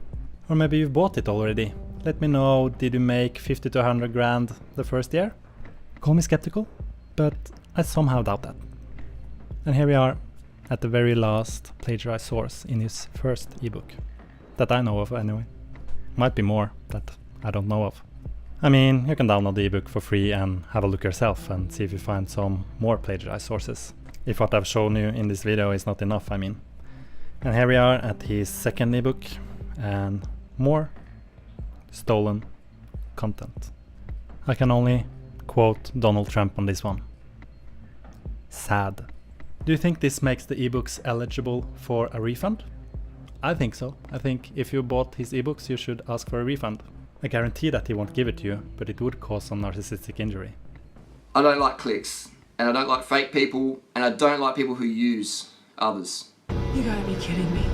Or maybe you've bought it already. Let me know, did you make 50 to 100 grand the first year? Call me skeptical, but I somehow doubt that. And here we are at the very last plagiarized source in his first ebook. That I know of anyway. Might be more that I don't know of. I mean, you can download the ebook for free and have a look yourself and see if you find some more plagiarized sources. If what I've shown you in this video is not enough, I mean. And here we are at his second ebook and more stolen content. I can only quote Donald Trump on this one. Sad. Do you think this makes the ebooks eligible for a refund? I think so. I think if you bought his ebooks, you should ask for a refund. I guarantee that he won't give it to you, but it would cause some narcissistic injury. I don't like clicks, and I don't like fake people, and I don't like people who use others. You gotta be kidding me.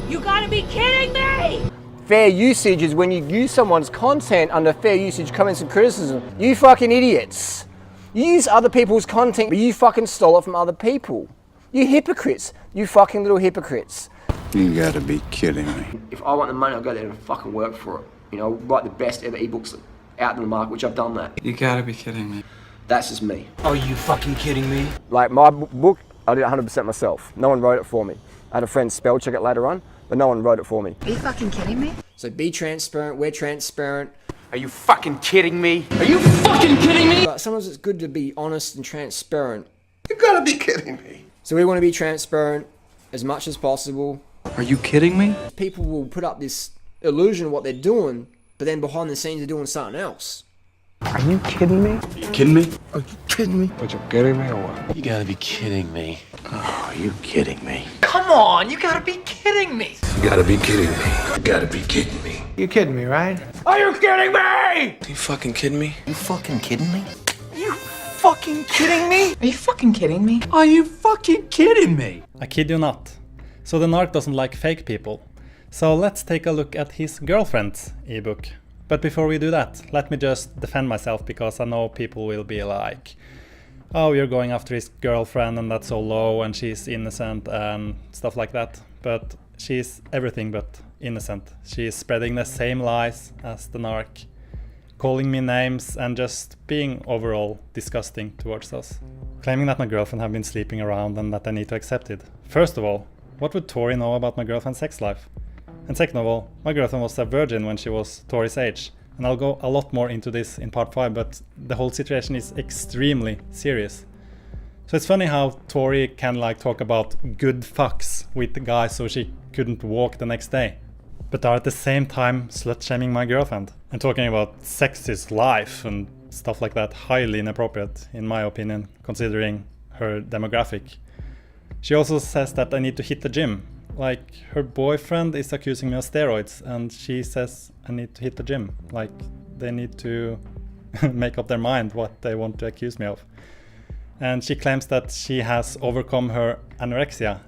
You gotta be kidding me! Fair usage is when you use someone's content under fair usage comments and criticism. You fucking idiots. You use other people's content, but you fucking stole it from other people. You hypocrites. You fucking little hypocrites. You gotta be kidding me. If I want the money, I'll go there and fucking work for it. You know, write the best ever ebooks out in the market, which I've done that. You gotta be kidding me. That's just me. Are you fucking kidding me? Like my book, I did 100% myself. No one wrote it for me. I had a friend spell check it later on, but no one wrote it for me. Are you fucking kidding me? So be transparent, we're transparent. Are you fucking kidding me? Are you fucking kidding me? But sometimes it's good to be honest and transparent. You gotta be kidding me. So we want to be transparent as much as possible. Are you kidding me? People will put up this illusion of what they're doing, but then behind the scenes they're doing something else. Are you kidding me? Are you kidding me? Are you kidding me? Are you kidding me or what? You gotta be kidding me. Oh, are you kidding me? Come on, you gotta be kidding me. You gotta be kidding me. You gotta be kidding me. You kidding me, right? Are you kidding me? Are you fucking kidding me? You fucking kidding me? You fucking kidding me? Are you fucking kidding me? Are you fucking kidding me? I kid you not. So the narc doesn't like fake people. So let's take a look at his girlfriend's ebook. But before we do that, let me just defend myself, because I know people will be like, oh, you're going after his girlfriend and that's so low and she's innocent and stuff like that. But she's everything but innocent. She's spreading the same lies as the narc, calling me names and just being overall disgusting towards us. Claiming that my girlfriend have been sleeping around and that I need to accept it. First of all, what would Tori know about my girlfriend's sex life? And second of all, my girlfriend was a virgin when she was Tori's age. And I'll go a lot more into this in part 5, but the whole situation is extremely serious. So it's funny how Tori can like talk about good fucks with the guy so she couldn't walk the next day, but are at the same time slut-shaming my girlfriend and talking about sex is life and stuff like that. Highly inappropriate in my opinion, considering her demographic. She also says that I need to hit the gym. Like, her boyfriend is accusing me of steroids and she says I need to hit the gym. Like, they need to make up their mind what they want to accuse me of. And she claims that she has overcome her anorexia,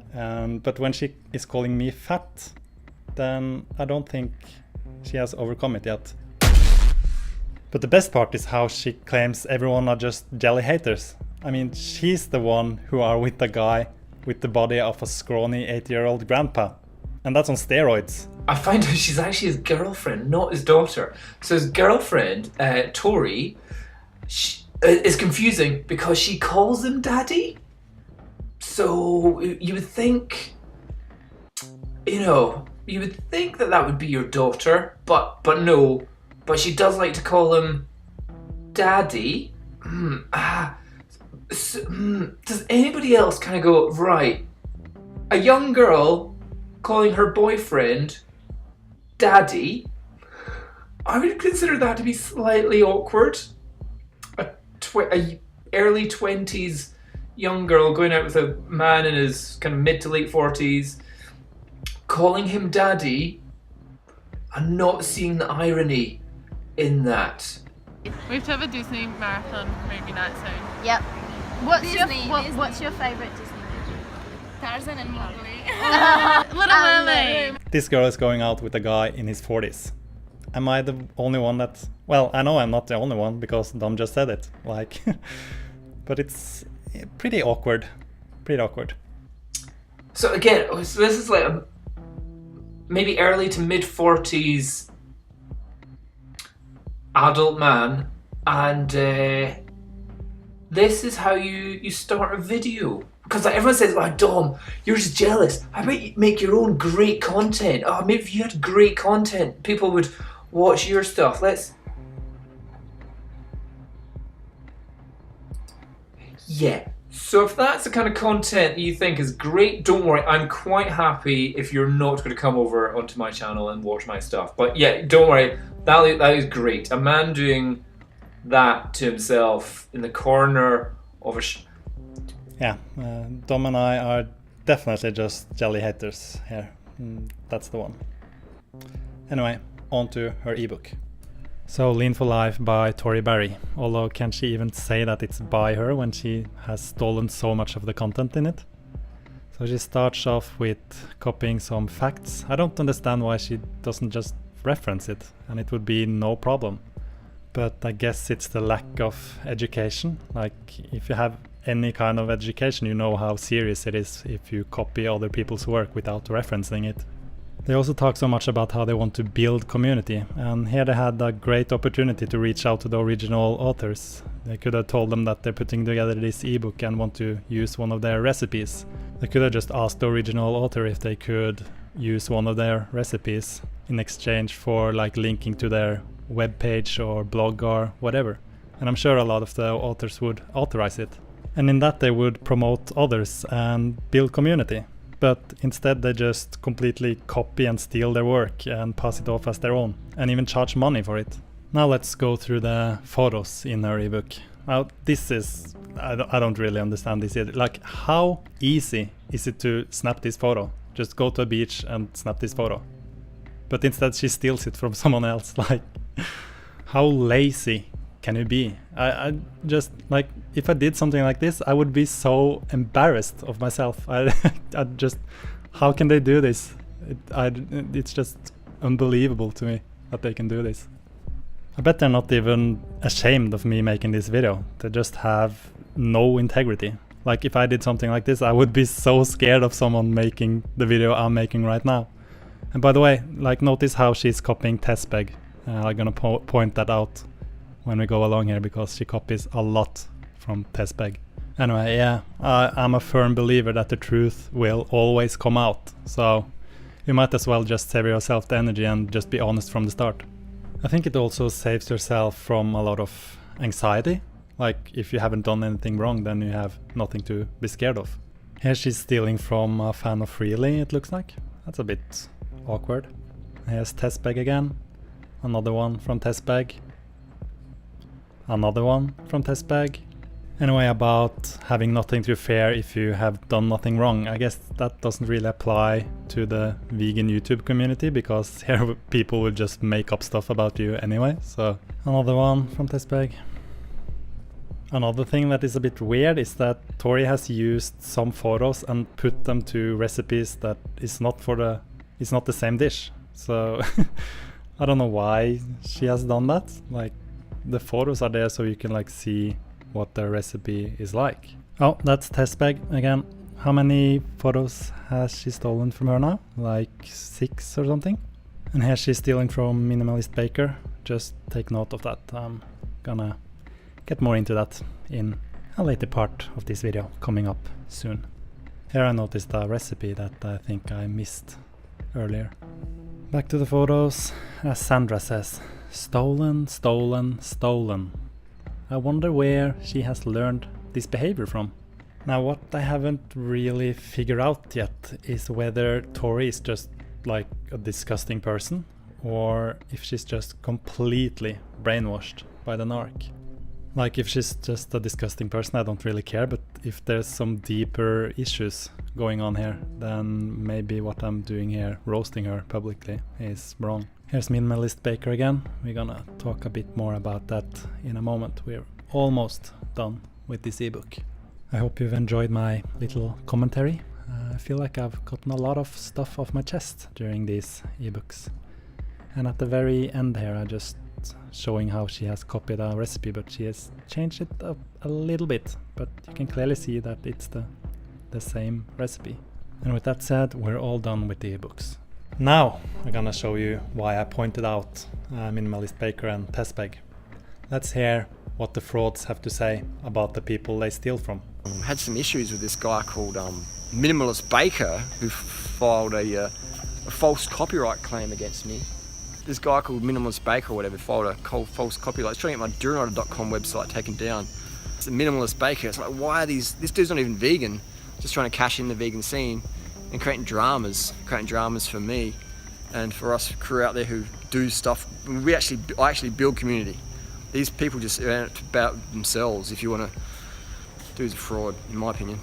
but when she is calling me fat, then I don't think she has overcome it yet. But the best part is how she claims everyone are just jelly haters. I mean, she's the one who are with the guy with the body of a scrawny 80-year-old grandpa. And that's on steroids. I find out she's actually his girlfriend, not his daughter. So his girlfriend, Tori, is confusing because she calls him daddy. So you would think, you would think that would be your daughter, but no. But she does like to call him daddy. Does anybody else kind of go, right, a young girl calling her boyfriend daddy? I would consider that to be slightly awkward. A early 20s young girl going out with a man in his kind of mid to late 40s, calling him daddy, and not seeing the irony in that. We have to have a Disney marathon movie night soon. Yep. What's your favourite Disney movie? Tarzan and Mowgli. Little Mermaid. This girl is going out with a guy in his 40s. Am I the only one that... Well, I know I'm not the only one because Dom just said it. Like, but it's pretty awkward. Pretty awkward. So again, this is like a maybe early to mid 40s adult man, and this is how you start a video. Because like, everyone says, "Oh, Dom, you're just jealous. How about you make your own great content? Oh, maybe if you had great content, people would watch your stuff." Yeah. So if that's the kind of content you think is great, don't worry. I'm quite happy if you're not going to come over onto my channel and watch my stuff. But yeah, don't worry. That is great. A man doing that to himself in the corner of a... Yeah, Dom and I are definitely just jelly haters here. That's the one. Anyway, on to her ebook. So, Lean for Life by Tori Barry. Although, can she even say that it's by her when she has stolen so much of the content in it? So she starts off with copying some facts. I don't understand why she doesn't just reference it, and it would be no problem. But I guess it's the lack of education. Like, if you have any kind of education, you know how serious it is if you copy other people's work without referencing it. They also talk so much about how they want to build community, and here they had a great opportunity to reach out to the original authors. They could have told them that they're putting together this ebook and want to use one of their recipes. They could have just asked the original author if they could use one of their recipes in exchange for like linking to their webpage or blog or whatever. And I'm sure a lot of the authors would authorize it. And in that they would promote others and build community. But instead they just completely copy and steal their work and pass it off as their own, and even charge money for it. Now let's go through the photos in her ebook. Now this is, I don't really understand this either. Like, how easy is it to snap this photo? Just go to a beach and snap this photo. But instead she steals it from someone else. Like, how lazy can you be? I just, like, if I did something like this, I would be so embarrassed of myself. I just, how can they do this? It's just unbelievable to me that they can do this. I bet they're not even ashamed of me making this video. They just have no integrity. Like, if I did something like this, I would be so scared of someone making the video I'm making right now. And by the way, like, notice how she's copying Tespeg. I'm gonna point that out when we go along here, because she copies a lot from Tespeg. Anyway, yeah, I'm a firm believer that the truth will always come out. So you might as well just save yourself the energy and just be honest from the start. I think it also saves yourself from a lot of anxiety. Like, if you haven't done anything wrong, then you have nothing to be scared of. Here she's stealing from a fan of Freely, it looks like. That's a bit awkward. Here's Tespeg again. Another one from Tespeg. Another one from Tespeg. Anyway, about having nothing to fear if you have done nothing wrong, I guess that doesn't really apply to the vegan YouTube community, because here people will just make up stuff about you anyway. So another one from Tespeg. Another thing that is a bit weird is that Tori has used some photos and put them to recipes that is not the same dish. So I don't know why she has done that. Like, the photos are there so you can like see what the recipe is like. Oh, that's Tespeg again. How many photos has she stolen from her now? Like 6 or something? And here she's stealing from Minimalist Baker. Just take note of that. I'm gonna get more into that in a later part of this video coming up soon. Here I noticed a recipe that I think I missed earlier. Back to the photos. As Sandra says, stolen, stolen, stolen. I wonder where she has learned this behavior from. Now, what I haven't really figured out yet is whether Tori is just like a disgusting person, or if she's just completely brainwashed by the narc. Like, if she's just a disgusting person, I don't really care, but if there's some deeper issues going on here, then maybe what I'm doing here, roasting her publicly, is wrong. Here's Minimalist Baker again. We're gonna talk a bit more about that in a moment. We're almost done with this ebook. I hope you've enjoyed my little commentary. I feel like I've gotten a lot of stuff off my chest during these ebooks. And at the very end here, I just showing how she has copied a recipe, but she has changed it up a little bit. But you can clearly see that it's the same recipe. And with that said, we're all done with the ebooks. Now I'm gonna show you why I pointed out Minimalist Baker and Tespeg. Let's hear what the frauds have to say about the people they steal from. Had some issues with this guy called Minimalist Baker, who filed a false copyright claim against me. This guy called Minimalist Baker or whatever filed a false copyright. I was trying to get my Durianrider.com website taken down. It's a Minimalist Baker. It's like, why are this dude's not even vegan, just trying to cash in the vegan scene and creating dramas for me and for us crew out there who do stuff. I actually build community. These people just are about themselves. If you want to, dude's a fraud, in my opinion.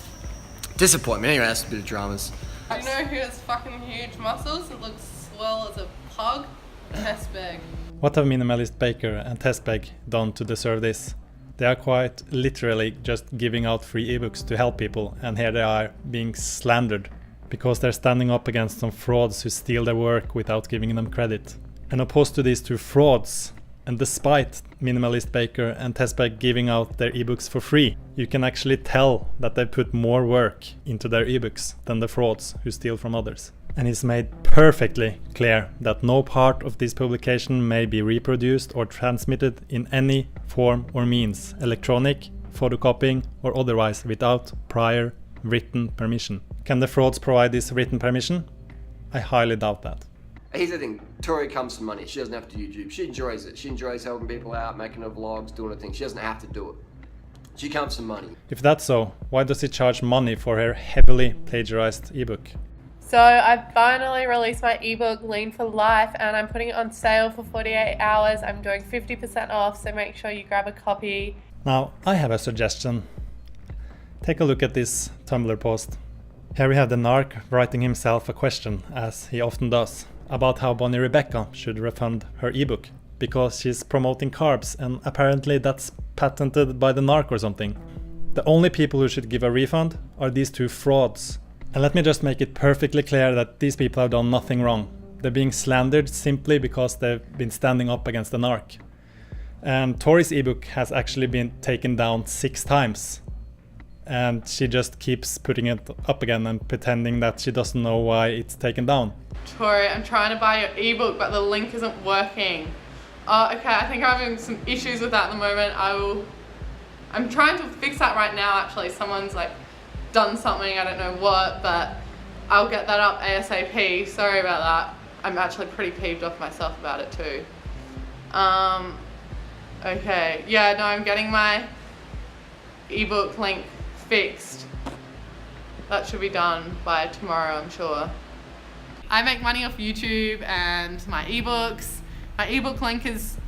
Disappointment. Anyway, that's a bit of dramas. You know who has fucking huge muscles and looks swell as a pug? Tespeg. What have Minimalist Baker and Tespeg done to deserve this? They are quite literally just giving out free ebooks to help people, and here they are being slandered because they're standing up against some frauds who steal their work without giving them credit. And opposed to these two frauds, and despite Minimalist Baker and Tespeg giving out their ebooks for free, you can actually tell that they put more work into their ebooks than the frauds who steal from others. And it's made perfectly clear that no part of this publication may be reproduced or transmitted in any form or means, electronic, photocopying or otherwise, without prior written permission. Can the frauds provide this written permission? I highly doubt that. Here's the thing, Tori comes from money. She doesn't have to do YouTube. She enjoys it. She enjoys helping people out, making her vlogs, doing her thing. She doesn't have to do it. She comes from money. If that's so, why does he charge money for her heavily plagiarized ebook? So I finally released my ebook Lean for Life, and I'm putting it on sale for 48 hours. I'm doing 50% off, so make sure you grab a copy. Now, I have a suggestion. Take a look at this Tumblr post. Here we have the narc writing himself a question, as he often does, about how Bonnie Rebecca should refund her ebook, because she's promoting carbs, and apparently that's patented by the narc or something. The only people who should give a refund are these two frauds. And let me just make it perfectly clear that these people have done nothing wrong. They're being slandered simply because they've been standing up against the narc. And Tori's ebook has actually been taken down 6 times. And she just keeps putting it up again and pretending that she doesn't know why it's taken down. Tori, I'm trying to buy your ebook, but the link isn't working. Okay, I think I'm having some issues with that at the moment. I'm trying to fix that right now, actually. Someone's like done something, I don't know what, but I'll get that up ASAP. Sorry about that. I'm actually pretty peeved off myself about it too. Okay, yeah, no, I'm getting my ebook link fixed. That should be done by tomorrow, I'm sure. I make money off YouTube and my ebooks. My ebook link is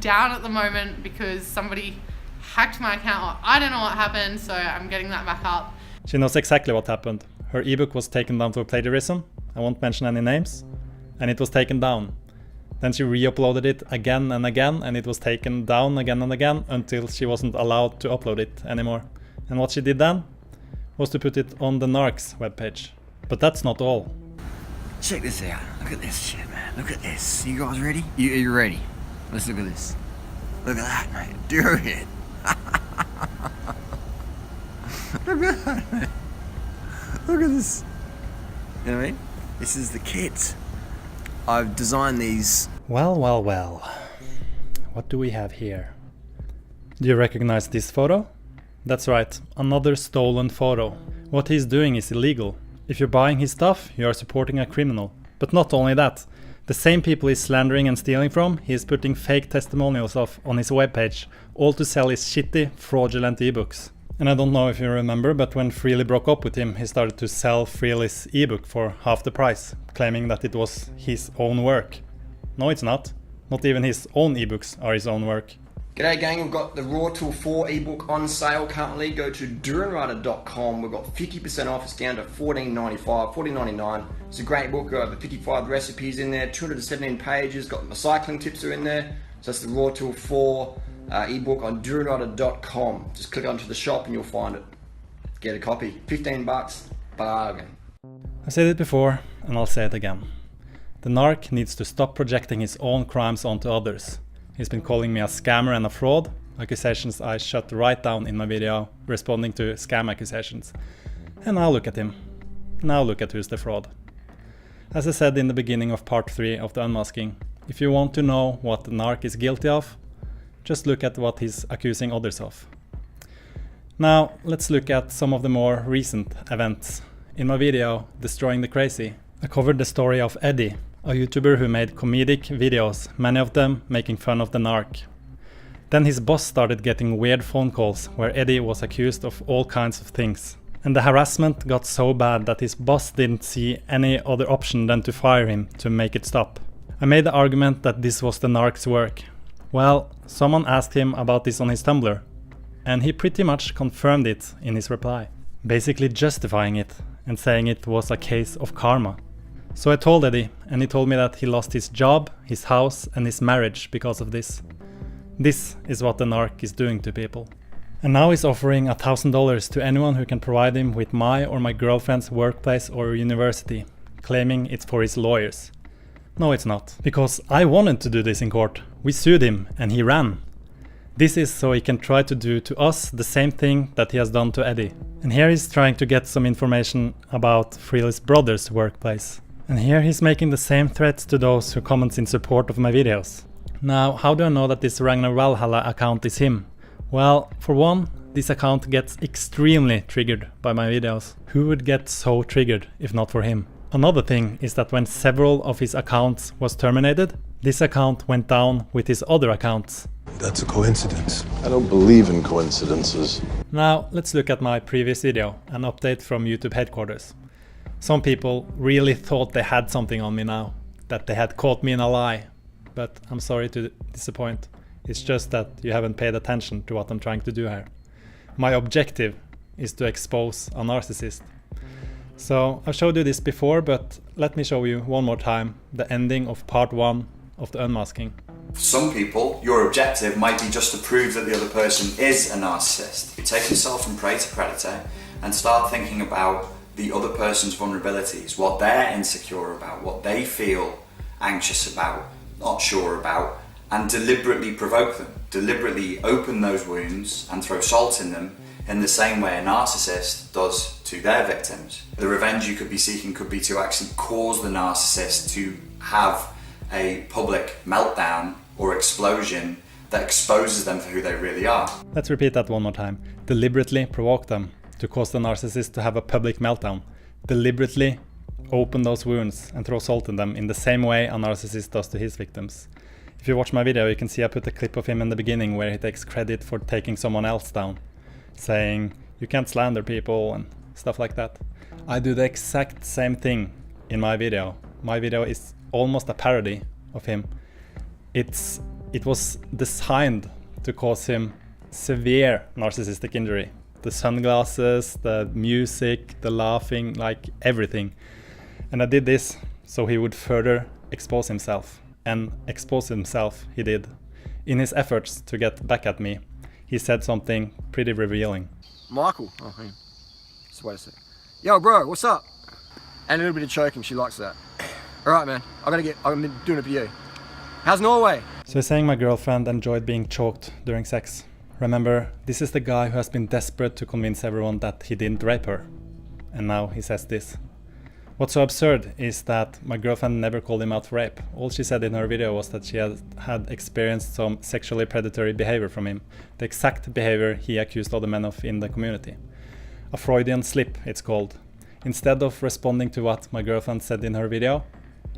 down at the moment because somebody hacked my account, or I don't know what happened, so I'm getting that back up. She knows exactly what happened. Her ebook was taken down for plagiarism. I won't mention any names. And it was taken down. Then she re-uploaded it again and again, and it was taken down again and again until she wasn't allowed to upload it anymore. And what she did then was to put it on the narc's webpage. But that's not all. Check this out. Look at this shit, man. Look at this. You guys ready? You ready? Let's look at this. Look at that, mate. Do it. Look at that, man. Look at this. You know what I mean? This is the kit. I've designed these. Well, well, well. What do we have here? Do you recognize this photo? That's right, another stolen photo. What he's doing is illegal. If you're buying his stuff, you are supporting a criminal. But not only that, the same people he's slandering and stealing from, he's putting fake testimonials of on his webpage, all to sell his shitty, fraudulent ebooks. And I don't know if you remember, but when Freely broke up with him, he started to sell Freely's ebook for half the price, claiming that it was his own work. No, it's not. Not even his own ebooks are his own work. G'day gang, we've got the Raw Tool 4 ebook on sale currently. Go to Durianrider.com. We've got 50% off. It's down to $14.95, $14.99. It's a great book. Got over 55 recipes in there, 217 pages. Got the cycling tips are in there. So that's the Raw Tool 4 ebook on Durianrider.com. Just click onto the shop and you'll find it. Get a copy. 15 bucks. Bargain. I said it before, and I'll say it again. The narc needs to stop projecting his own crimes onto others. He's been calling me a scammer and a fraud, accusations I shut right down in my video, responding to scam accusations. And now look at him. Now look at who's the fraud. As I said in the beginning of part 3 of the unmasking, if you want to know what the narc is guilty of, just look at what he's accusing others of. Now, let's look at some of the more recent events. In my video, Destroying the Crazy, I covered the story of Eddie, a YouTuber who made comedic videos, many of them making fun of the narc. Then his boss started getting weird phone calls where Eddie was accused of all kinds of things. And the harassment got so bad that his boss didn't see any other option than to fire him to make it stop. I made the argument that this was the narc's work. Well, someone asked him about this on his Tumblr, and he pretty much confirmed it in his reply, basically justifying it and saying it was a case of karma. So I told Eddie, and he told me that he lost his job, his house and his marriage because of this. This is what the narc is doing to people. And now he's offering $1,000 to anyone who can provide him with my or my girlfriend's workplace or university, claiming it's for his lawyers. No, it's not, because I wanted to do this in court. We sued him and he ran. This is so he can try to do to us the same thing that he has done to Eddie. And here he's trying to get some information about Freely's brother's workplace. And here he's making the same threats to those who comment in support of my videos. Now, how do I know that this Ragnar Valhalla account is him? Well, for one, this account gets extremely triggered by my videos. Who would get so triggered if not for him? Another thing is that when several of his accounts was terminated, this account went down with his other accounts. That's a coincidence. I don't believe in coincidences. Now let's look at my previous video, an update from YouTube headquarters. Some people really thought they had something on me now, that they had caught me in a lie. But I'm sorry to disappoint. It's just that you haven't paid attention to what I'm trying to do here. My objective is to expose a narcissist. So I've showed you this before, but let me show you one more time the ending of part 1 of the unmasking. For some people, your objective might be just to prove that the other person is a narcissist. You take yourself from prey to predator and start thinking about the other person's vulnerabilities, what they're insecure about, what they feel anxious about, not sure about, and deliberately provoke them, deliberately open those wounds and throw salt in them in the same way a narcissist does to their victims. The revenge you could be seeking could be to actually cause the narcissist to have a public meltdown or explosion that exposes them for who they really are. Let's repeat that one more time. Deliberately provoke them to cause the narcissist to have a public meltdown. Deliberately open those wounds and throw salt in them in the same way a narcissist does to his victims. If you watch my video, you can see I put a clip of him in the beginning where he takes credit for taking someone else down, saying you can't slander people and stuff like that. I do the exact same thing in my video. My video is almost a parody of him. It was designed to cause him severe narcissistic injury. The sunglasses, the music, the laughing, like everything. And I did this so he would further expose himself. And expose himself he did. In his efforts to get back at me, he said something pretty revealing. Michael. Oh, hang on. Just wait a sec. Yo, bro, what's up? And a little bit of choking, she likes that. Alright, man, I'm doing it for you. How's Norway? So he's saying my girlfriend enjoyed being choked during sex. Remember, this is the guy who has been desperate to convince everyone that he didn't rape her. And now he says this. What's so absurd is that my girlfriend never called him out for rape. All she said in her video was that she had experienced some sexually predatory behavior from him. The exact behavior he accused other men of in the community. A Freudian slip, it's called. Instead of responding to what my girlfriend said in her video,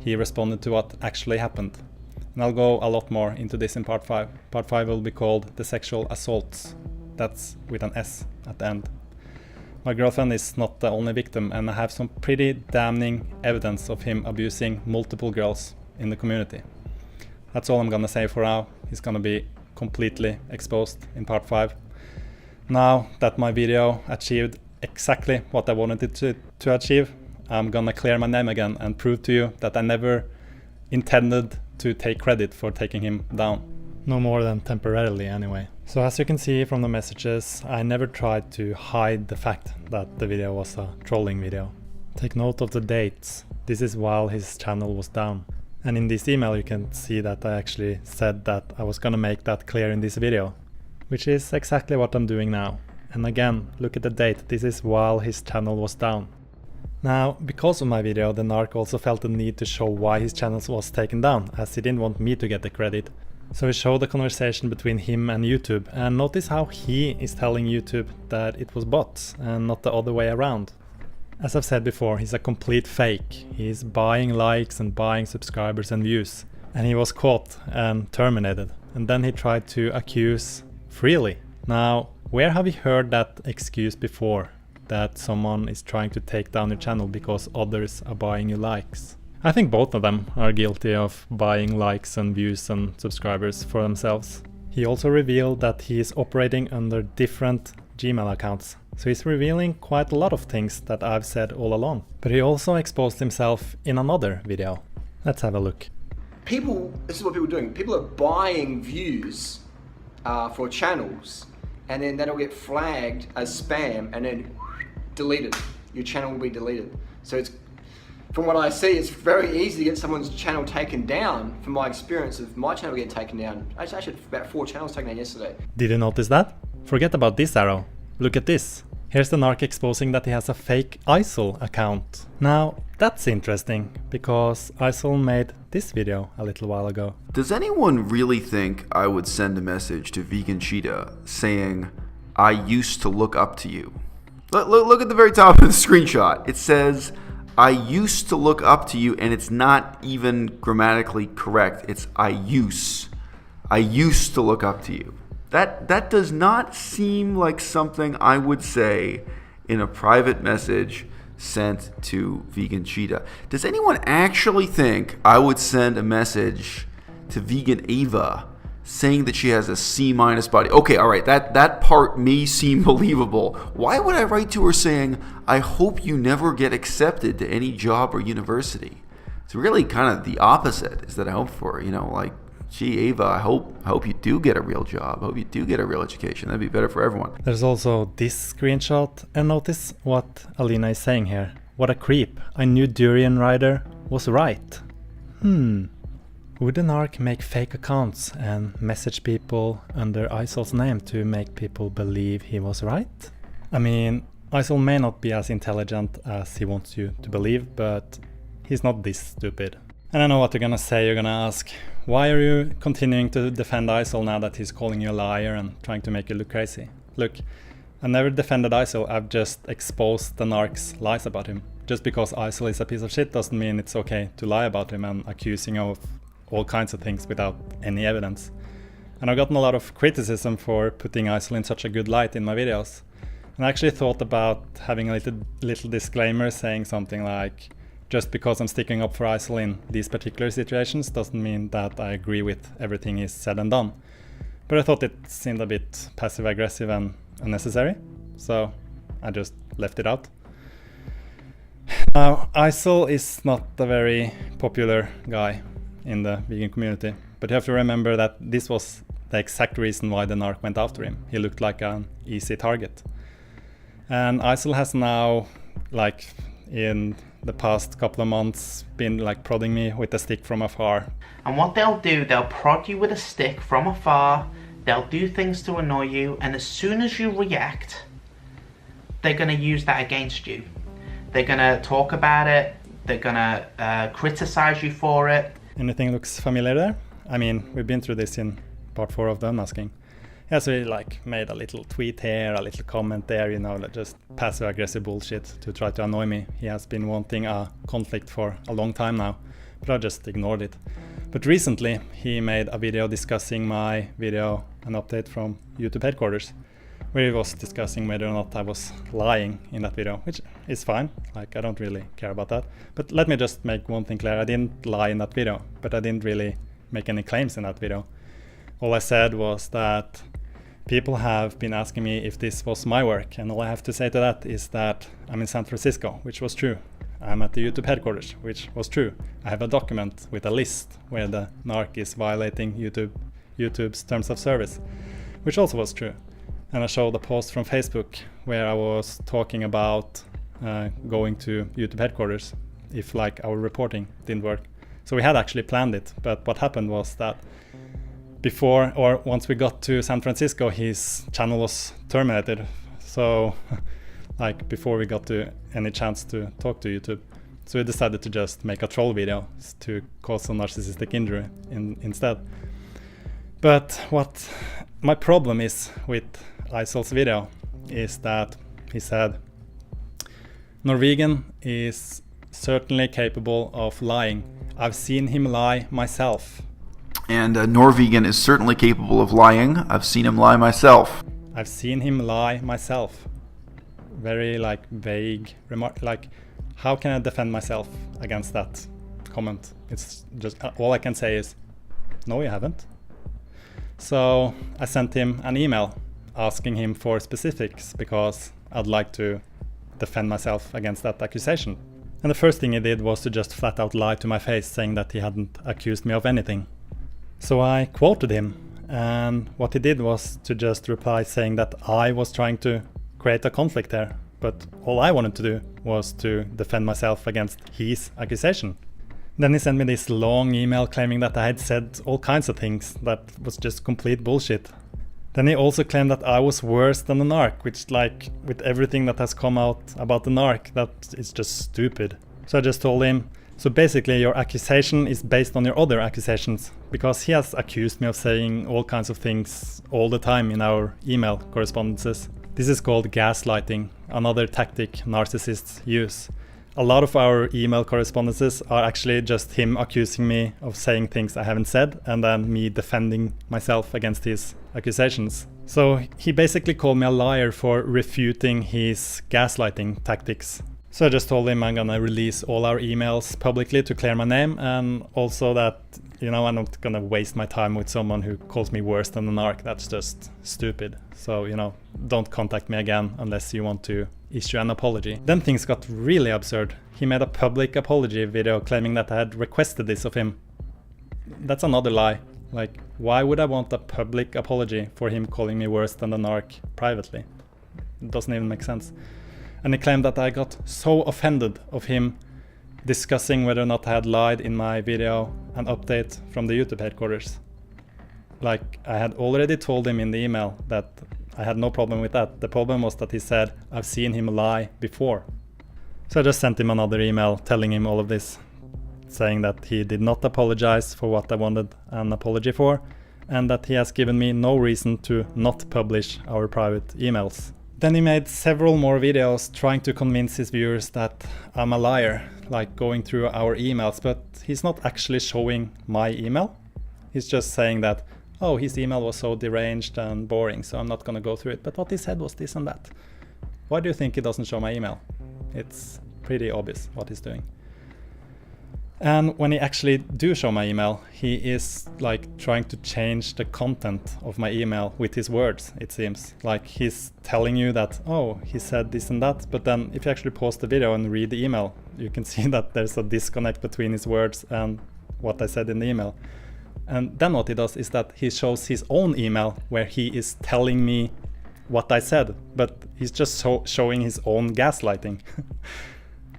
he responded to what actually happened. And I'll go a lot more into this in part 5. Part 5 will be called the sexual assaults. That's with an S at the end. My girlfriend is not the only victim, and I have some pretty damning evidence of him abusing multiple girls in the community. That's all I'm gonna say for now. He's gonna be completely exposed in part 5. Now that my video achieved exactly what I wanted it to achieve, I'm gonna clear my name again and prove to you that I never intended to take credit for taking him down. No more than temporarily anyway. So as you can see from the messages, I never tried to hide the fact that the video was a trolling video. Take note of the dates. This is while his channel was down. And in this email you can see that I actually said that I was gonna make that clear in this video. Which is exactly what I'm doing now. And again, look at the date. This is while his channel was down. Now, because of my video, the narc also felt the need to show why his channel was taken down, as he didn't want me to get the credit. So he showed the conversation between him and YouTube, and notice how he is telling YouTube that it was bots and not the other way around. As I've said before, he's a complete fake. He's buying likes and buying subscribers and views. And he was caught and terminated. And then he tried to accuse freely. Now, where have you heard that excuse before? That someone is trying to take down your channel because others are buying you likes? I think both of them are guilty of buying likes and views and subscribers for themselves. He also revealed that he is operating under different Gmail accounts. So he's revealing quite a lot of things that I've said all along. But he also exposed himself in another video. Let's have a look. This is what people are doing. People are buying views for channels, and then that'll get flagged as spam and then deleted. Your channel will be deleted. So it's, from what I see, it's very easy to get someone's channel taken down. From my experience of my channel getting taken down, I actually had about 4 channels taken down yesterday. Did you notice that? Forget about this arrow. Look at this. Here's the narc exposing that he has a fake ISIL account. Now, that's interesting, because ISIL made this video a little while ago. Does anyone really think I would send a message to Vegan Cheetah saying, "I used to look up to you"? Look at the very top of the screenshot. It says, I used to look up to you, and it's not even grammatically correct. It's I used to look up to you. That does not seem like something I would say in a private message sent to Vegan Cheetah. Does anyone actually think I would send a message to Vegan Ava saying that she has a C- body? Okay, all right, that part may seem believable. Why would I write to her saying, I hope you never get accepted to any job or university? It's really kind of the opposite is that I hope for, like, gee, Ava, I hope you do get a real job. I hope you do get a real education. That'd be better for everyone. There's also this screenshot, and notice what Alina is saying here. What a creep. I knew Durianrider was right. Would an ARC make fake accounts and message people under Isol's name to make people believe he was right? I mean, Isol may not be as intelligent as he wants you to believe, but he's not this stupid. And I know what you're gonna say. You're gonna ask, why are you continuing to defend Isol now that he's calling you a liar and trying to make you look crazy? Look, I never defended Isol, I've just exposed the narc's lies about him. Just because Isol is a piece of shit doesn't mean it's okay to lie about him and accusing him of all kinds of things without any evidence. And I've gotten a lot of criticism for putting Isol in such a good light in my videos. And I actually thought about having a little disclaimer saying something like, just because I'm sticking up for Isol in these particular situations doesn't mean that I agree with everything he's said and done. But I thought it seemed a bit passive-aggressive and unnecessary, so I just left it out. Now, Isol is not a very popular guy in the vegan community, but you have to remember that this was the exact reason why the narc went after him. He looked like an easy target. And Isol has now, like, in the past couple of months been like prodding me with a stick from afar. And what they'll do, they'll prod you with a stick from afar, they'll do things to annoy you, and as soon as you react, they're going to use that against you. They're going to talk about it, they're going to criticize you for it. Anything looks familiar there? I mean, we've been through this in part 4 of the unmasking. Yeah, so he like made a little tweet here, a little comment there, like just passive-aggressive bullshit to try to annoy me. He has been wanting a conflict for a long time now, but I just ignored it. But recently, he made a video discussing my video, an update from YouTube headquarters, where he was discussing whether or not I was lying in that video, which is fine. Like, I don't really care about that. But let me just make one thing clear. I didn't lie in that video, but I didn't really make any claims in that video. All I said was that people have been asking me if this was my work, and all I have to say to that is that I'm in San Francisco, which was true. I'm at the YouTube headquarters, which was true. I have a document with a list where the narc is violating YouTube's terms of service, which also was true. And I showed a post from Facebook where I was talking about going to YouTube headquarters if like our reporting didn't work. So we had actually planned it, but what happened was that once we got to San Francisco, his channel was terminated. So like before we got to any chance to talk to YouTube. So we decided to just make a troll video to cause some narcissistic injury instead. But what my problem is with Isol's video is that he said Norwegian is certainly capable of lying. I've seen him lie myself. And Norwegian is certainly capable of lying. I've seen him lie myself. I've seen him lie myself. Very like vague remark. Like, how can I defend myself against that comment? It's just all I can say is, no, you haven't. So I sent him an email asking him for specifics because I'd like to defend myself against that accusation. And the first thing he did was to just flat out lie to my face, saying that he hadn't accused me of anything. So I quoted him, and what he did was to just reply saying that I was trying to create a conflict there, but all I wanted to do was to defend myself against his accusation. Then he sent me this long email claiming that I had said all kinds of things that was just complete bullshit. Then he also claimed that I was worse than the narc, which, like, with everything that has come out about the narc, that is just stupid. So I just told him, so basically your accusation is based on your other accusations, because he has accused me of saying all kinds of things all the time in our email correspondences. This is called gaslighting, another tactic narcissists use. A lot of our email correspondences are actually just him accusing me of saying things I haven't said, and then me defending myself against his accusations. So he basically called me a liar for refuting his gaslighting tactics. So I just told him I'm gonna release all our emails publicly to clear my name, and also that, you know, I'm not gonna waste my time with someone who calls me worse than an narc. That's just stupid. So, you know, don't contact me again unless you want to issue an apology. Then things got really absurd. He made a public apology video claiming that I had requested this of him. That's another lie. Like, why would I want a public apology for him calling me worse than the narc privately? It doesn't even make sense. And he claimed that I got so offended of him discussing whether or not I had lied in my video, an update from the YouTube headquarters. Like, I had already told him in the email that I had no problem with that. The problem was that he said, I've seen him lie before. So I just sent him another email telling him all of this, saying that he did not apologize for what I wanted an apology for, and that he has given me no reason to not publish our private emails. Then he made several more videos trying to convince his viewers that I'm a liar, like going through our emails, but he's not actually showing my email. He's just saying that, oh, his email was so deranged and boring, so I'm not gonna go through it. But what he said was this and that. Why do you think he doesn't show my email? It's pretty obvious what he's doing. And when he actually do show my email, he is like trying to change the content of my email with his words, it seems. Like he's telling you that, oh, he said this and that, but then if you actually pause the video and read the email, you can see that there's a disconnect between his words and what I said in the email. And then what he does is that he shows his own email where he is telling me what I said, but he's just showing his own gaslighting.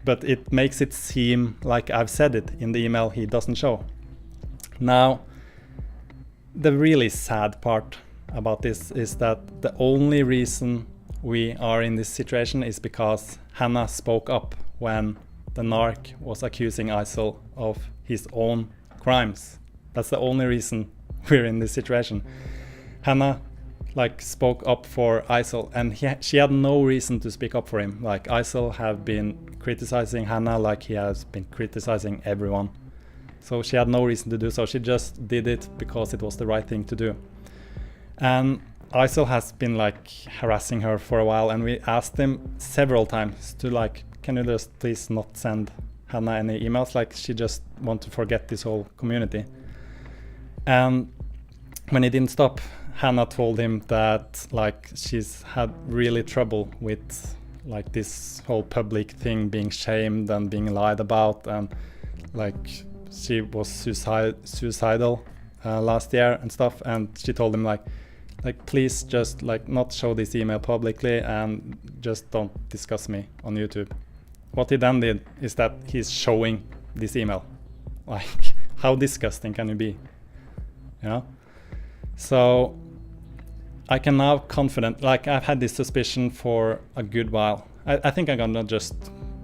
But it makes it seem like I've said it in the email he doesn't show. Now, the really sad part about this is that the only reason we are in this situation is because Hannah spoke up when the narc was accusing Isel of his own crimes. That's the only reason we're in this situation. Hannah spoke up for Isel, and she had no reason to speak up for him. Like, Isel have been criticizing Hannah like he has been criticizing everyone. So she had no reason to do so. She just did it because it was the right thing to do. And Isel has been harassing her for a while, and we asked him several times to can you just please not send Hannah any emails? She just want to forget this whole community. And when he didn't stop, Hannah told him that she's had really trouble with this whole public thing, being shamed and being lied about, and she was suicidal last year and stuff. And she told him please just not show this email publicly and just don't discuss me on YouTube. What he then did is that he's showing this email. How disgusting can you be? You know? So I can now confident, I've had this suspicion for a good while. I think I'm gonna just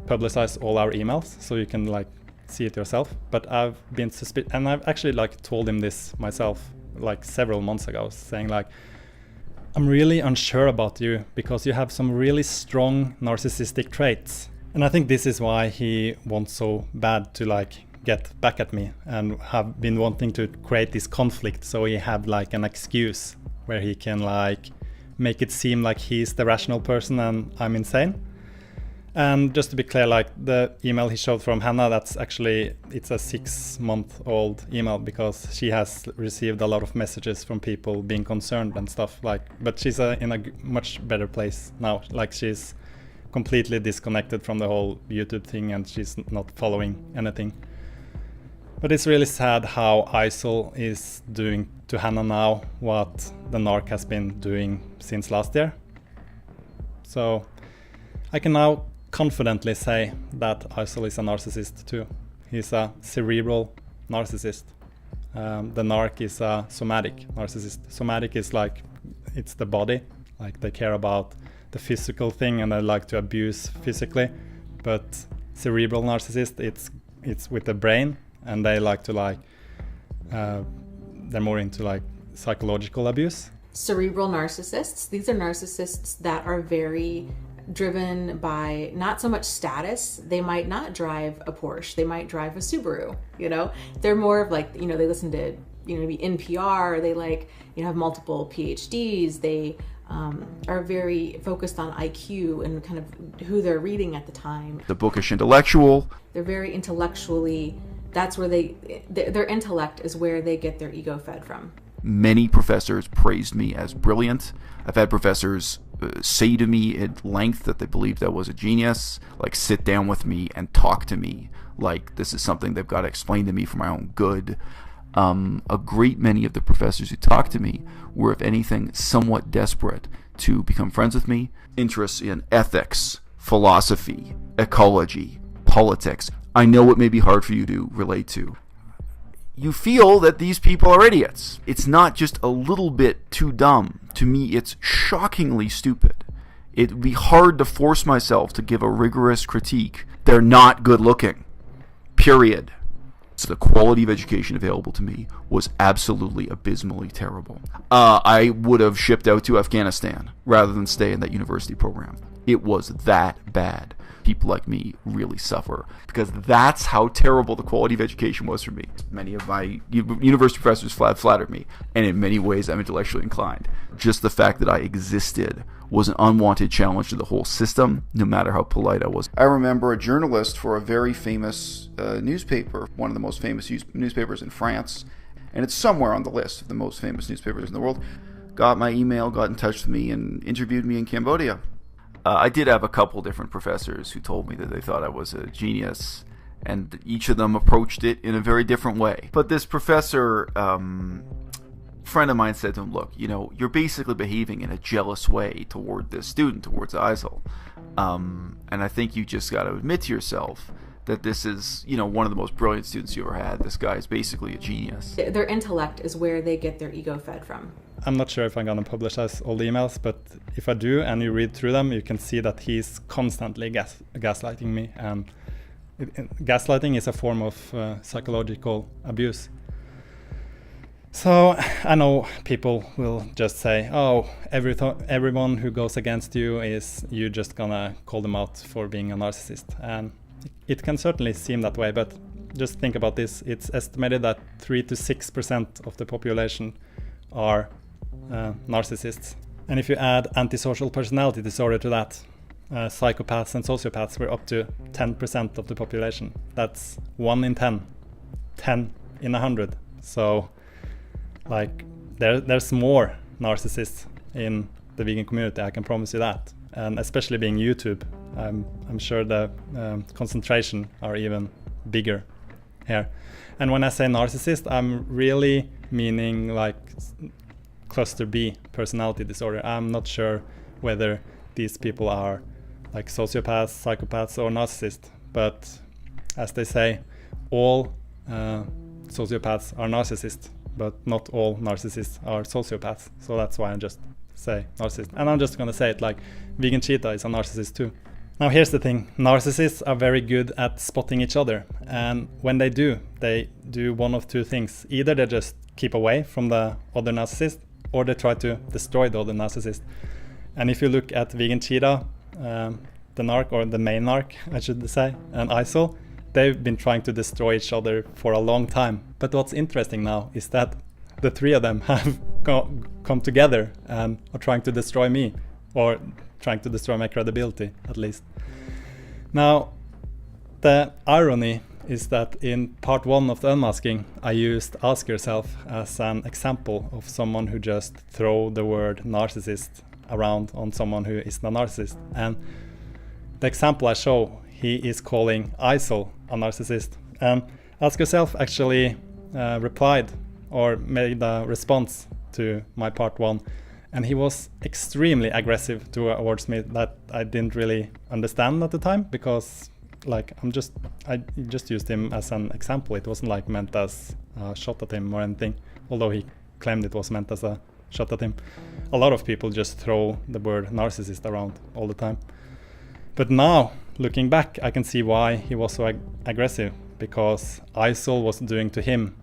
publicize all our emails so you can see it yourself. But I've been and I've actually told him this myself several months ago, saying I'm really unsure about you because you have some really strong narcissistic traits. And I think this is why he wants so bad to get back at me and have been wanting to create this conflict, so he have an excuse where he can make it seem like he's the rational person and I'm insane. And just to be clear, the email he showed from Hannah, that's actually, it's a 6-month-old email because she has received a lot of messages from people being concerned and stuff but she's in a much better place now. She's completely disconnected from the whole YouTube thing and she's not following anything. But it's really sad how Isel is doing to Hannah now what the narc has been doing since last year. So I can now confidently say that Isel is a narcissist too. He's a cerebral narcissist. The narc is a somatic narcissist. Somatic is it's the body. They care about the physical thing and they like to abuse physically. But cerebral narcissist, it's with the brain. And they like to they're more into psychological abuse. Cerebral narcissists, these are narcissists that are very driven by not so much status. They might not drive a Porsche, they might drive a Subaru, you know? They're more of like, you know, they listen to, you know, maybe NPR, they like, you know, have multiple PhDs, they are very focused on IQ and kind of who they're reading at the time. The bookish intellectual. They're very intellectually, that's where their intellect is where they get their ego fed from. Many professors praised me as brilliant. I've had professors say to me at length that they believed I was a genius, like sit down with me and talk to me, like this is something they've got to explain to me for my own good. A great many of the professors who talked to me were, if anything, somewhat desperate to become friends with me. Interests in ethics, philosophy, ecology, politics. I know it may be hard for you to relate to. You feel that these people are idiots. It's not just a little bit too dumb. To me, it's shockingly stupid. It would be hard to force myself to give a rigorous critique. They're not good looking. Period. So the quality of education available to me was absolutely abysmally terrible. I would have shipped out to Afghanistan rather than stay in that university program. It was that bad. People like me really suffer because that's how terrible the quality of education was for me. Many of my university professors flattered me, and in many ways I'm intellectually inclined. Just the fact that I existed was an unwanted challenge to the whole system, no matter how polite I was. I remember a journalist for a very famous newspaper, one of the most famous newspapers in France, and it's somewhere on the list of the most famous newspapers in the world, got my email, got in touch with me, and interviewed me in Cambodia. I did have a couple different professors who told me that they thought I was a genius, and each of them approached it in a very different way. But this professor, friend of mine, said to him, look, you know, you're basically behaving in a jealous way toward this student, towards Eisel. And I think you just got to admit to yourself that this is, you know, one of the most brilliant students you ever had. This guy is basically a genius. Their intellect is where they get their ego fed from. I'm not sure if I'm gonna publish all the emails, but if I do and you read through them, you can see that he's constantly gaslighting me. And gaslighting is a form of psychological abuse. So I know people will just say, oh, everyone who goes against you is you just gonna call them out for being a narcissist. And it can certainly seem that way, but just think about this. It's estimated that 3 to 6% of the population are narcissists. And if you add antisocial personality disorder to that, psychopaths and sociopaths were up to 10% of the population. That's 1 in 10, 10 in 100. So like there's more narcissists in the vegan community, I can promise you that. And especially being YouTube, I'm sure the concentration are even bigger here. And when I say narcissist, I'm really meaning like cluster B personality disorder. I'm not sure whether these people are like sociopaths, psychopaths, or narcissists, but as they say, all sociopaths are narcissists, but not all narcissists are sociopaths. So that's why I just say narcissist. And I'm just gonna say it like Vegan Cheetah is a narcissist too. Now here's the thing, narcissists are very good at spotting each other, and when they do one of two things. Either they just keep away from the other narcissist, or they try to destroy the other narcissist. And if you look at Vegan Cheetah, the narc, or the main narc I should say, and Eisel, they've been trying to destroy each other for a long time. But what's interesting now is that the three of them have come together and are trying to destroy me, or trying to destroy my credibility at least. Now, the irony is that in part 1 of the unmasking, I used Ask Yourself as an example of someone who just throw the word narcissist around on someone who is a narcissist. And the example I show, he is calling Eisel a narcissist. And Ask Yourself actually replied or made a response to my part 1. And he was extremely aggressive towards me that I didn't really understand at the time, because like I just used him as an example. It wasn't like meant as a shot at him or anything, although he claimed it was meant as a shot at him. A lot of people just throw the word narcissist around all the time. But now, looking back, I can see why he was so aggressive, because Eisel was doing to him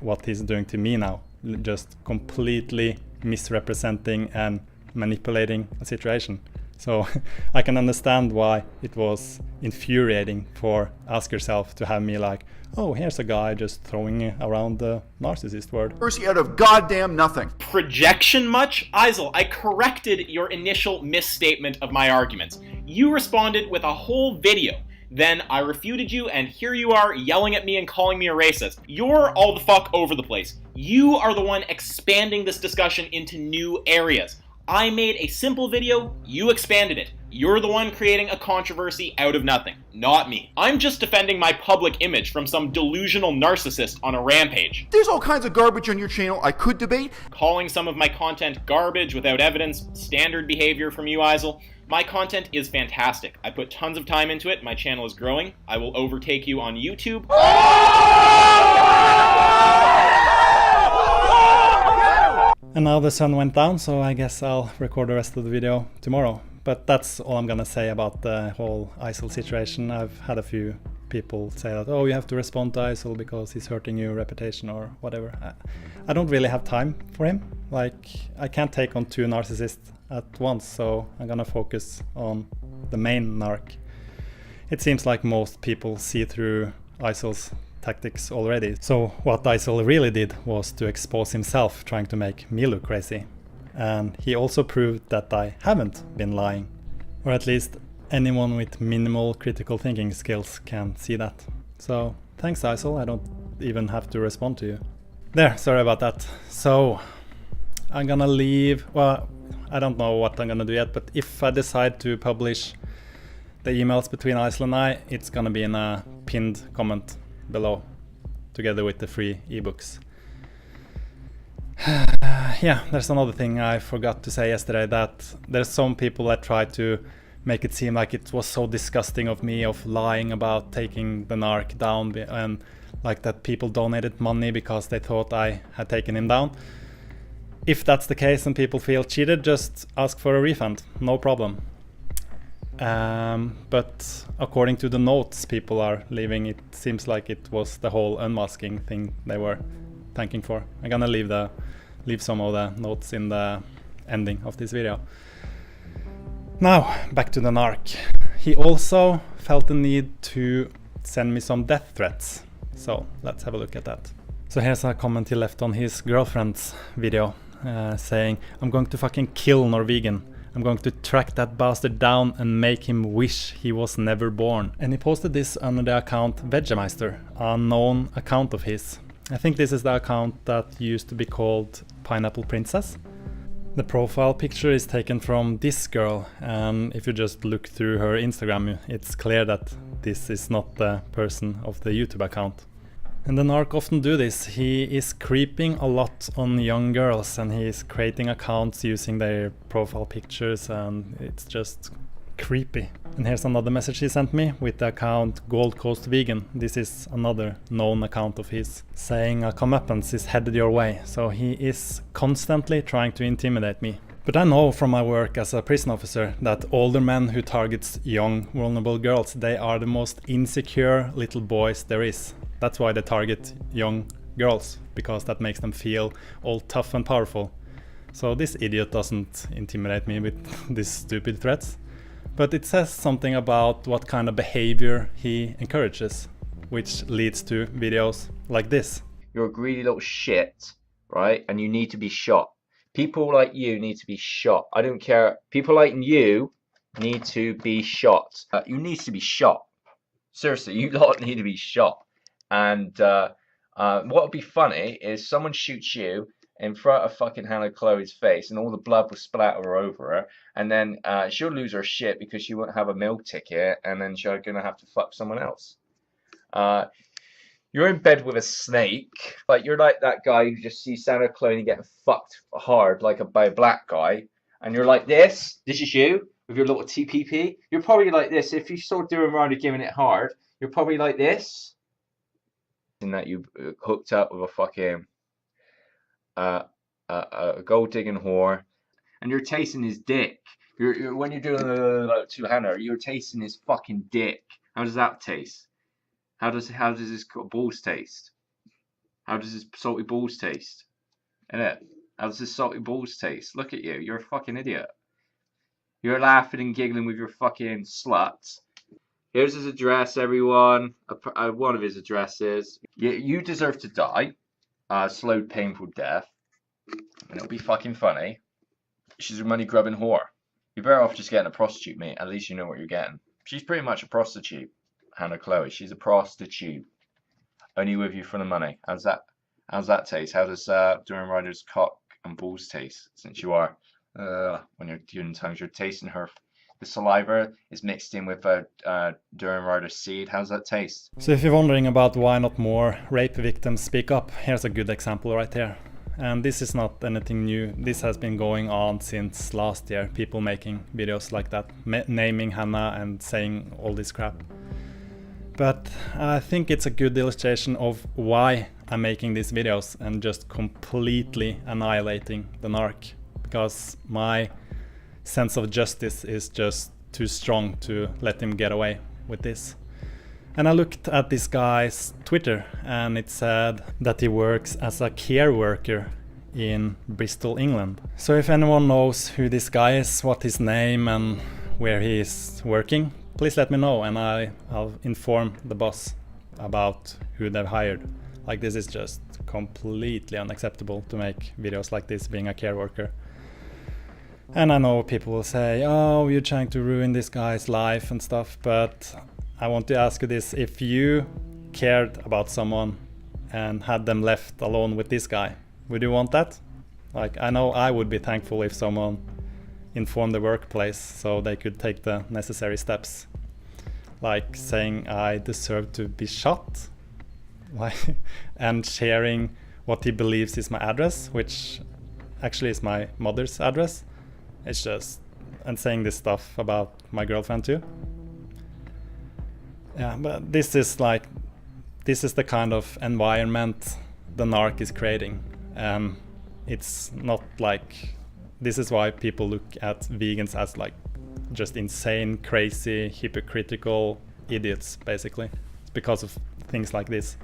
what he's doing to me now, just completely misrepresenting and manipulating a situation. So I can understand why it was infuriating for Ask Yourself to have me like, oh, here's a guy just throwing around the narcissist word. Mercy out of goddamn nothing. Projection much? Eisel, I corrected your initial misstatement of my arguments. You responded with a whole video. Then I refuted you, and here you are yelling at me and calling me a racist. You're all the fuck over the place. You are the one expanding this discussion into new areas. I made a simple video, you expanded it. You're the one creating a controversy out of nothing, not me. I'm just defending my public image from some delusional narcissist on a rampage. There's all kinds of garbage on your channel I could debate. Calling some of my content garbage without evidence, standard behavior from you, Eisel. My content is fantastic. I put tons of time into it. My channel is growing. I will overtake you on YouTube. And now the sun went down, so I guess I'll record the rest of the video tomorrow. But that's all I'm gonna say about the whole Eisel situation. I've had a few people say that, oh, you have to respond to Eisel because he's hurting your reputation or whatever. I don't really have time for him. Like, I can't take on 2 narcissists at once, so I'm gonna focus on the main narc. It seems like most people see through Eisel's tactics already. So what Eisel really did was to expose himself, trying to make me look crazy. And he also proved that I haven't been lying. Or at least anyone with minimal critical thinking skills can see that. So thanks, Eisel, I don't even have to respond to you. There, sorry about that. So I'm gonna leave, well, I don't know what I'm gonna do yet, but if I decide to publish the emails between Eisel and I, it's gonna be in a pinned comment below, together with the free ebooks. Yeah, there's another thing I forgot to say yesterday, that there's some people that try to make it seem like it was so disgusting of me of lying about taking the narc down, and like that people donated money because they thought I had taken him down. If that's the case and people feel cheated, just ask for a refund, no problem. But according to the notes people are leaving, it seems like it was the whole unmasking thing they were thanking for. I'm gonna leave some of the notes in the ending of this video. Now, back to the narc. He also felt the need to send me some death threats. So let's have a look at that. So here's a comment he left on his girlfriend's video, saying, I'm going to fucking kill Norwegian. I'm going to track that bastard down and make him wish he was never born. And he posted this under the account Vegemeister, a known account of his. I think this is the account that used to be called Pineapple Princess. The profile picture is taken from this girl, and if you just look through her Instagram, it's clear that this is not the person of the YouTube account. And the narc often do this. He is creeping a lot on young girls, and he is creating accounts using their profile pictures, and it's just creepy. And here's another message he sent me with the account Gold Coast Vegan. This is another known account of his, saying a comeuppance is headed your way. So he is constantly trying to intimidate me. But I know from my work as a prison officer that older men who targets young vulnerable girls, they are the most insecure little boys there is. That's why they target young girls, because that makes them feel all tough and powerful. So this idiot doesn't intimidate me with these stupid threats. But it says something about what kind of behavior he encourages, which leads to videos like this. You're a greedy little shit, right? And you need to be shot. People like you need to be shot. I don't care. People like you need to be shot. You need to be shot. Seriously, you lot need to be shot. And what would be funny is someone shoots you in front of fucking Hannah Chloe's face, and all the blood will splatter over her, and then she'll lose her shit because she won't have a meal ticket, and then she's gonna have to fuck someone else. You're in bed with a snake, like you're like that guy who just sees Hannah Chloe getting fucked hard like by a black guy, and you're like this is you with your little TPP. You're probably like this if you saw Durianrider giving it hard. You're probably like this, and that you hooked up with a fucking a gold digging whore, and you're tasting his dick. You're when you're doing like to Hannah, you're tasting his fucking dick. How does that taste? How does his balls taste? How does his salty balls taste? Innit? How does his salty balls taste? Look at you. You're a fucking idiot. You're laughing and giggling with your fucking sluts. Here's his address, everyone. One of his addresses. You deserve to die. Slow, painful death. And it'll be fucking funny. She's a money-grubbing whore. You're better off just getting a prostitute, mate. At least you know what you're getting. She's pretty much a prostitute. Hannah Chloe. She's a prostitute. Only with you for the money. How's that taste? How does Durianrider's cock and balls taste? Since you are, when you're doing tongues, you're tasting her. The saliva is mixed in with Durianrider's seed. How's that taste? So if you're wondering about why not more rape victims speak up, here's a good example right here. And this is not anything new. This has been going on since last year. People making videos like that, naming Hannah and saying all this crap. But I think it's a good illustration of why I'm making these videos and just completely annihilating the narc. Because my sense of justice is just too strong to let him get away with this. And I looked at this guy's Twitter and it said that he works as a care worker in Bristol, England. So if anyone knows who this guy is, what his name and where he is working, please let me know and I'll inform the boss about who they've hired. Like, this is just completely unacceptable to make videos like this being a care worker. And I know people will say, oh, you're trying to ruin this guy's life and stuff, but I want to ask you this. If you cared about someone and had them left alone with this guy, would you want that? Like, I know I would be thankful if someone informed the workplace so they could take the necessary steps. Like saying I deserve to be shot, like, and sharing what he believes is my address, which actually is my mother's address. It's just, and saying this stuff about my girlfriend too. Yeah, but this is the kind of environment the narc is creating. It's not like, this is why people look at vegans as like just insane, crazy, hypocritical idiots, basically. It's because of things like this.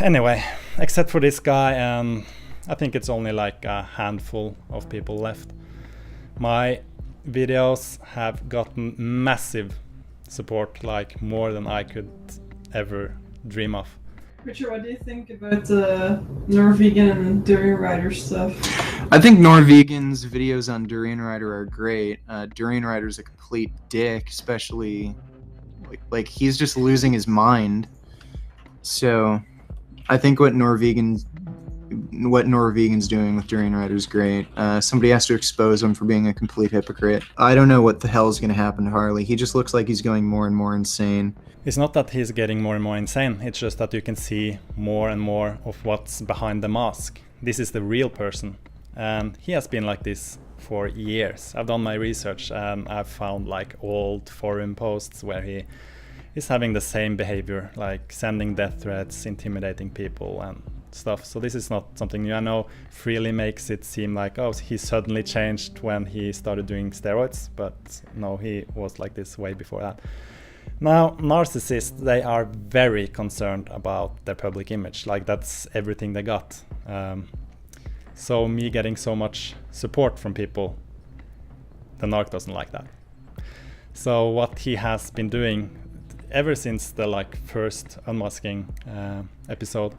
Anyway, except for this guy, I think it's only like a handful of people left. My videos have gotten massive support, like more than I could ever dream of. Richard, what do you think about Norwegian and Durianrider stuff? I think Norwegian's videos on Durianrider are great. Durianrider's a complete dick, especially like he's just losing his mind. So I think what Norwegian's doing with Durianrider is great. Somebody has to expose him for being a complete hypocrite. I don't know what the hell is going to happen to Harley. He just looks like he's going more and more insane. It's not that he's getting more and more insane, it's just that you can see more and more of what's behind the mask. This is the real person, and he has been like this for years. I've done my research and I've found like old forum posts where he is having the same behavior, like sending death threats, intimidating people and stuff. So this is not something new. I know Freely makes it seem like, oh, he suddenly changed when he started doing steroids, but no, he was like this way before that. Now, narcissists, they are very concerned about their public image. Like, that's everything they got. So me getting so much support from people, the narc doesn't like that. So what he has been doing ever since the first unmasking episode,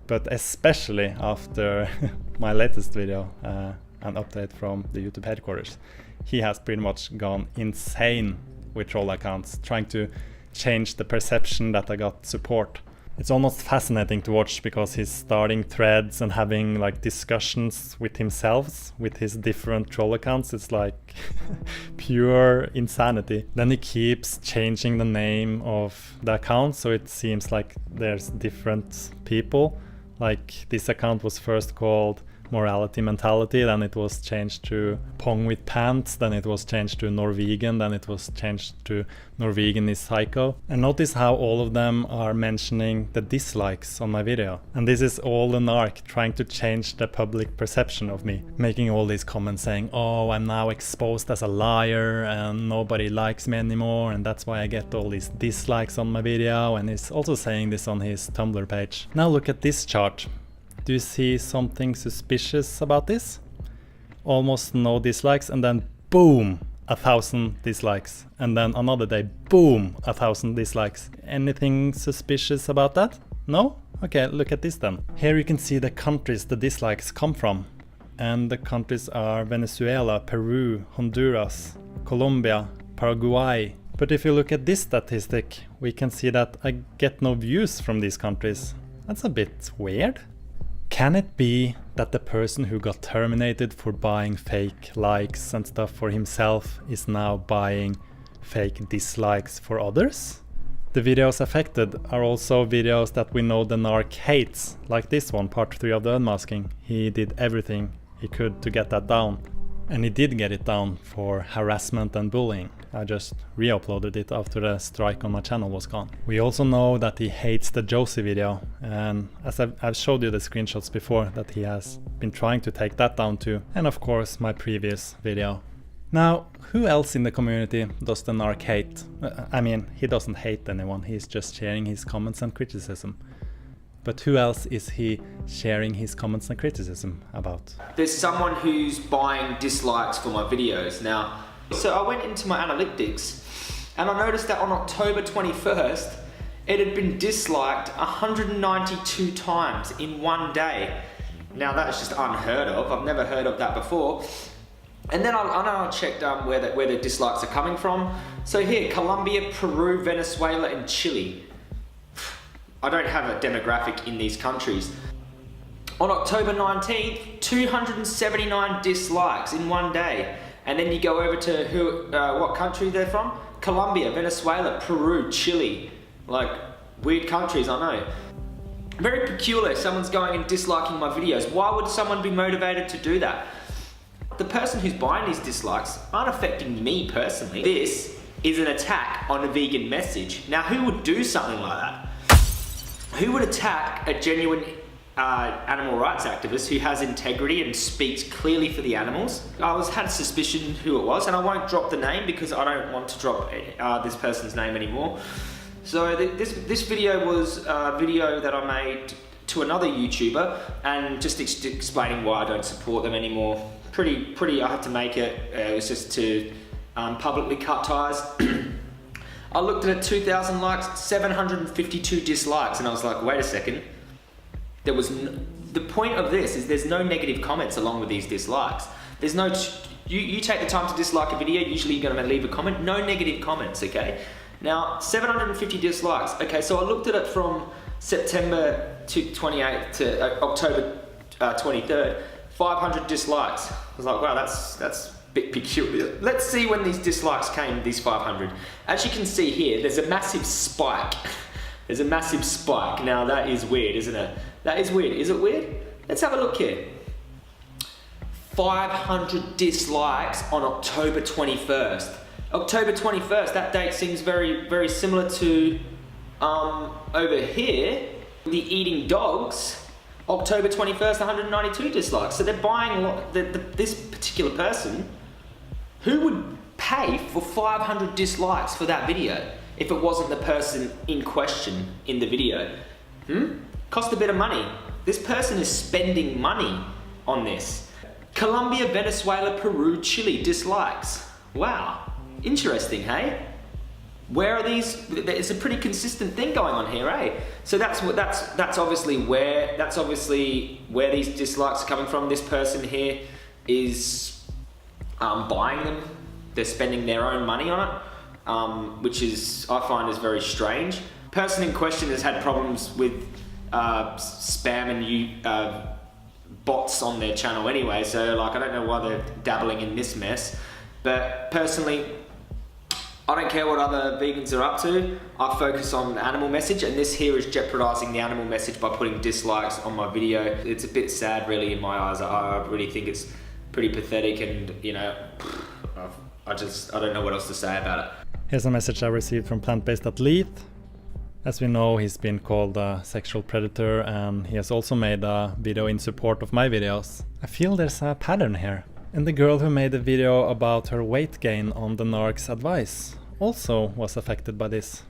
but especially after my latest video, an update from the YouTube headquarters, he has pretty much gone insane with troll accounts, trying to change the perception that I got support. It's almost fascinating to watch because he's starting threads and having like discussions with himself, with his different troll accounts. It's like pure insanity. Then he keeps changing the name of the account, so it seems like there's different people. Like, this account was first called Morality Mentality, then it was changed to Pong with Pants, then it was changed to Norwegian, then it was changed to Norwegian is Psycho. And notice how all of them are mentioning the dislikes on my video. And this is all the narc trying to change the public perception of me, making all these comments saying, oh, I'm now exposed as a liar and nobody likes me anymore, and that's why I get all these dislikes on my video. And he's also saying this on his Tumblr page. Now look at this chart. Do you see something suspicious about this? almost no dislikes, and then boom, 1,000 dislikes. And then another day, boom, 1,000 dislikes. Anything suspicious about that? No? Okay, look at this then. Here you can see the countries the dislikes come from. And the countries are Venezuela, Peru, Honduras, Colombia, Paraguay. But if you look at this statistic, we can see that I get no views from these countries. That's a bit weird. Can it be that the person who got terminated for buying fake likes and stuff for himself is now buying fake dislikes for others? The videos affected are also videos that we know the narc hates, like this one, part 3 of the unmasking. He did everything he could to get that down. And he did get it down for harassment and bullying. I just re-uploaded it after the strike on my channel was gone. We also know that he hates the Josie video, and as I've showed you the screenshots before, that he has been trying to take that down too. And of course my previous video. Now, who else in the community does the narc hate? I mean, he doesn't hate anyone, he's just sharing his comments and criticism. But who else is he sharing his comments and criticism about? There's someone who's buying dislikes for my videos. Now, so I went into my analytics and I noticed that on October 21st, it had been disliked 192 times in one day. Now that's just unheard of. I've never heard of that before. And then I checked where the dislikes are coming from. So here, Colombia, Peru, Venezuela, and Chile. I don't have a demographic in these countries. On October 19th, 279 dislikes in one day. And then you go over to what country they're from? Colombia, Venezuela, Peru, Chile. Like, weird countries, I know. Very peculiar, someone's going and disliking my videos. Why would someone be motivated to do that? The person who's buying these dislikes aren't affecting me personally. This is an attack on a vegan message. Now, who would do something like that? Who would attack a genuine animal rights activist who has integrity and speaks clearly for the animals? I had a suspicion who it was, and I won't drop the name because I don't want to drop this person's name anymore. So this video was a video that I made to another YouTuber, and just explaining why I don't support them anymore. Pretty. I had to make it. It was just to publicly cut ties. I looked at it, 2,000 likes, 752 dislikes, and I was like, wait a second. There was the point of this is there's no negative comments along with these dislikes. There's no you take the time to dislike a video. Usually you're going to leave a comment. No negative comments. Okay. Now 750 dislikes. Okay, so I looked at it from September 28th to October 23rd. 500 dislikes. I was like, wow, that's a bit peculiar. Let's see when these dislikes came, these 500. As you can see here, there's a massive spike. There's a massive spike. Now that is weird, isn't it? That is weird. Is it weird? Let's have a look here. 500 dislikes on October 21st. October 21st, that date seems very, very similar to over here, the eating dogs. October 21st, 192 dislikes. So they're buying this particular person. Who would pay for 500 dislikes for that video if it wasn't the person in question in the video? Cost a bit of money. This person is spending money on this. Colombia, Venezuela, Peru, Chile dislikes. Wow, interesting, hey? Where are these? It's a pretty consistent thing going on here, eh? So that's obviously where these dislikes are coming from. This person here is buying them. They're spending their own money on it, which I find is very strange. Person in question has had problems with spam and bots on their channel anyway. So like, I don't know why they're dabbling in this mess. But personally, I don't care what other vegans are up to. I focus on the animal message, and this here is jeopardizing the animal message by putting dislikes on my video. It's a bit sad really in my eyes. I really think it's pretty pathetic, and you know, I don't know what else to say about it. Here's a message I received from Plant-Based Athlete. As we know, he's been called a sexual predator, and he has also made a video in support of my videos. I feel there's a pattern here. And the girl who made a video about her weight gain on the narc's advice also was affected by this.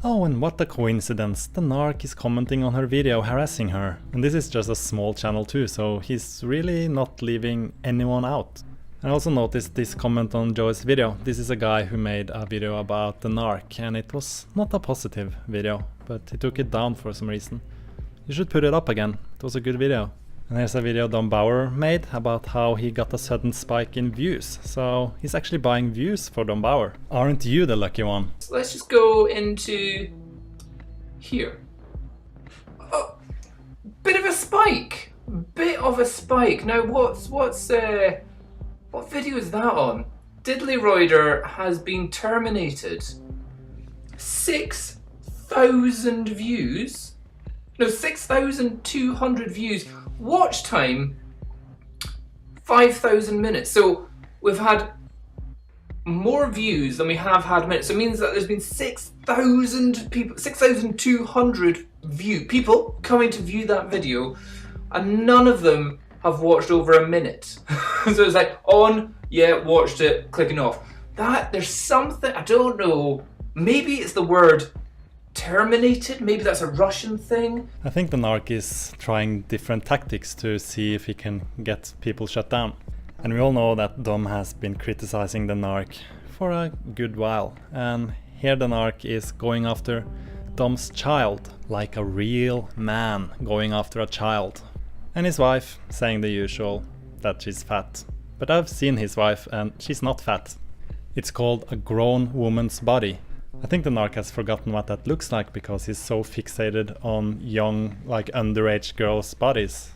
Oh, and what a coincidence, the narc is commenting on her video harassing her. And this is just a small channel too, so he's really not leaving anyone out. I also noticed this comment on Joey's video. This is a guy who made a video about the narc, and it was not a positive video, but he took it down for some reason. You should put it up again, it was a good video. And here's a video Don Bauer made about how he got a sudden spike in views. So he's actually buying views for Don Bauer. Aren't you the lucky one? Let's just go into here. Oh, bit of a spike. Bit of a spike. Now what video is that on? Durianrider has been terminated. 6,000 views. No, 6,200 views. Watch time 5,000 minutes. So we've had more views than we have had minutes. So it means that there's been 6,000 people, 6,200 people coming to view that video, and none of them have watched over a minute. So it's like on, yeah, watched it, clicking off. There's something, I don't know, maybe it's the word terminated, maybe that's a Russian thing. I think the narc is trying different tactics to see if he can get people shut down. And we all know that Dom has been criticizing the narc for a good while. And here the narc is going after Dom's child, like a real man going after a child. And his wife saying the usual, that she's fat. But I've seen his wife and she's not fat. It's called a grown woman's body. I think the narc has forgotten what that looks like because he's so fixated on young, like underage girls' bodies.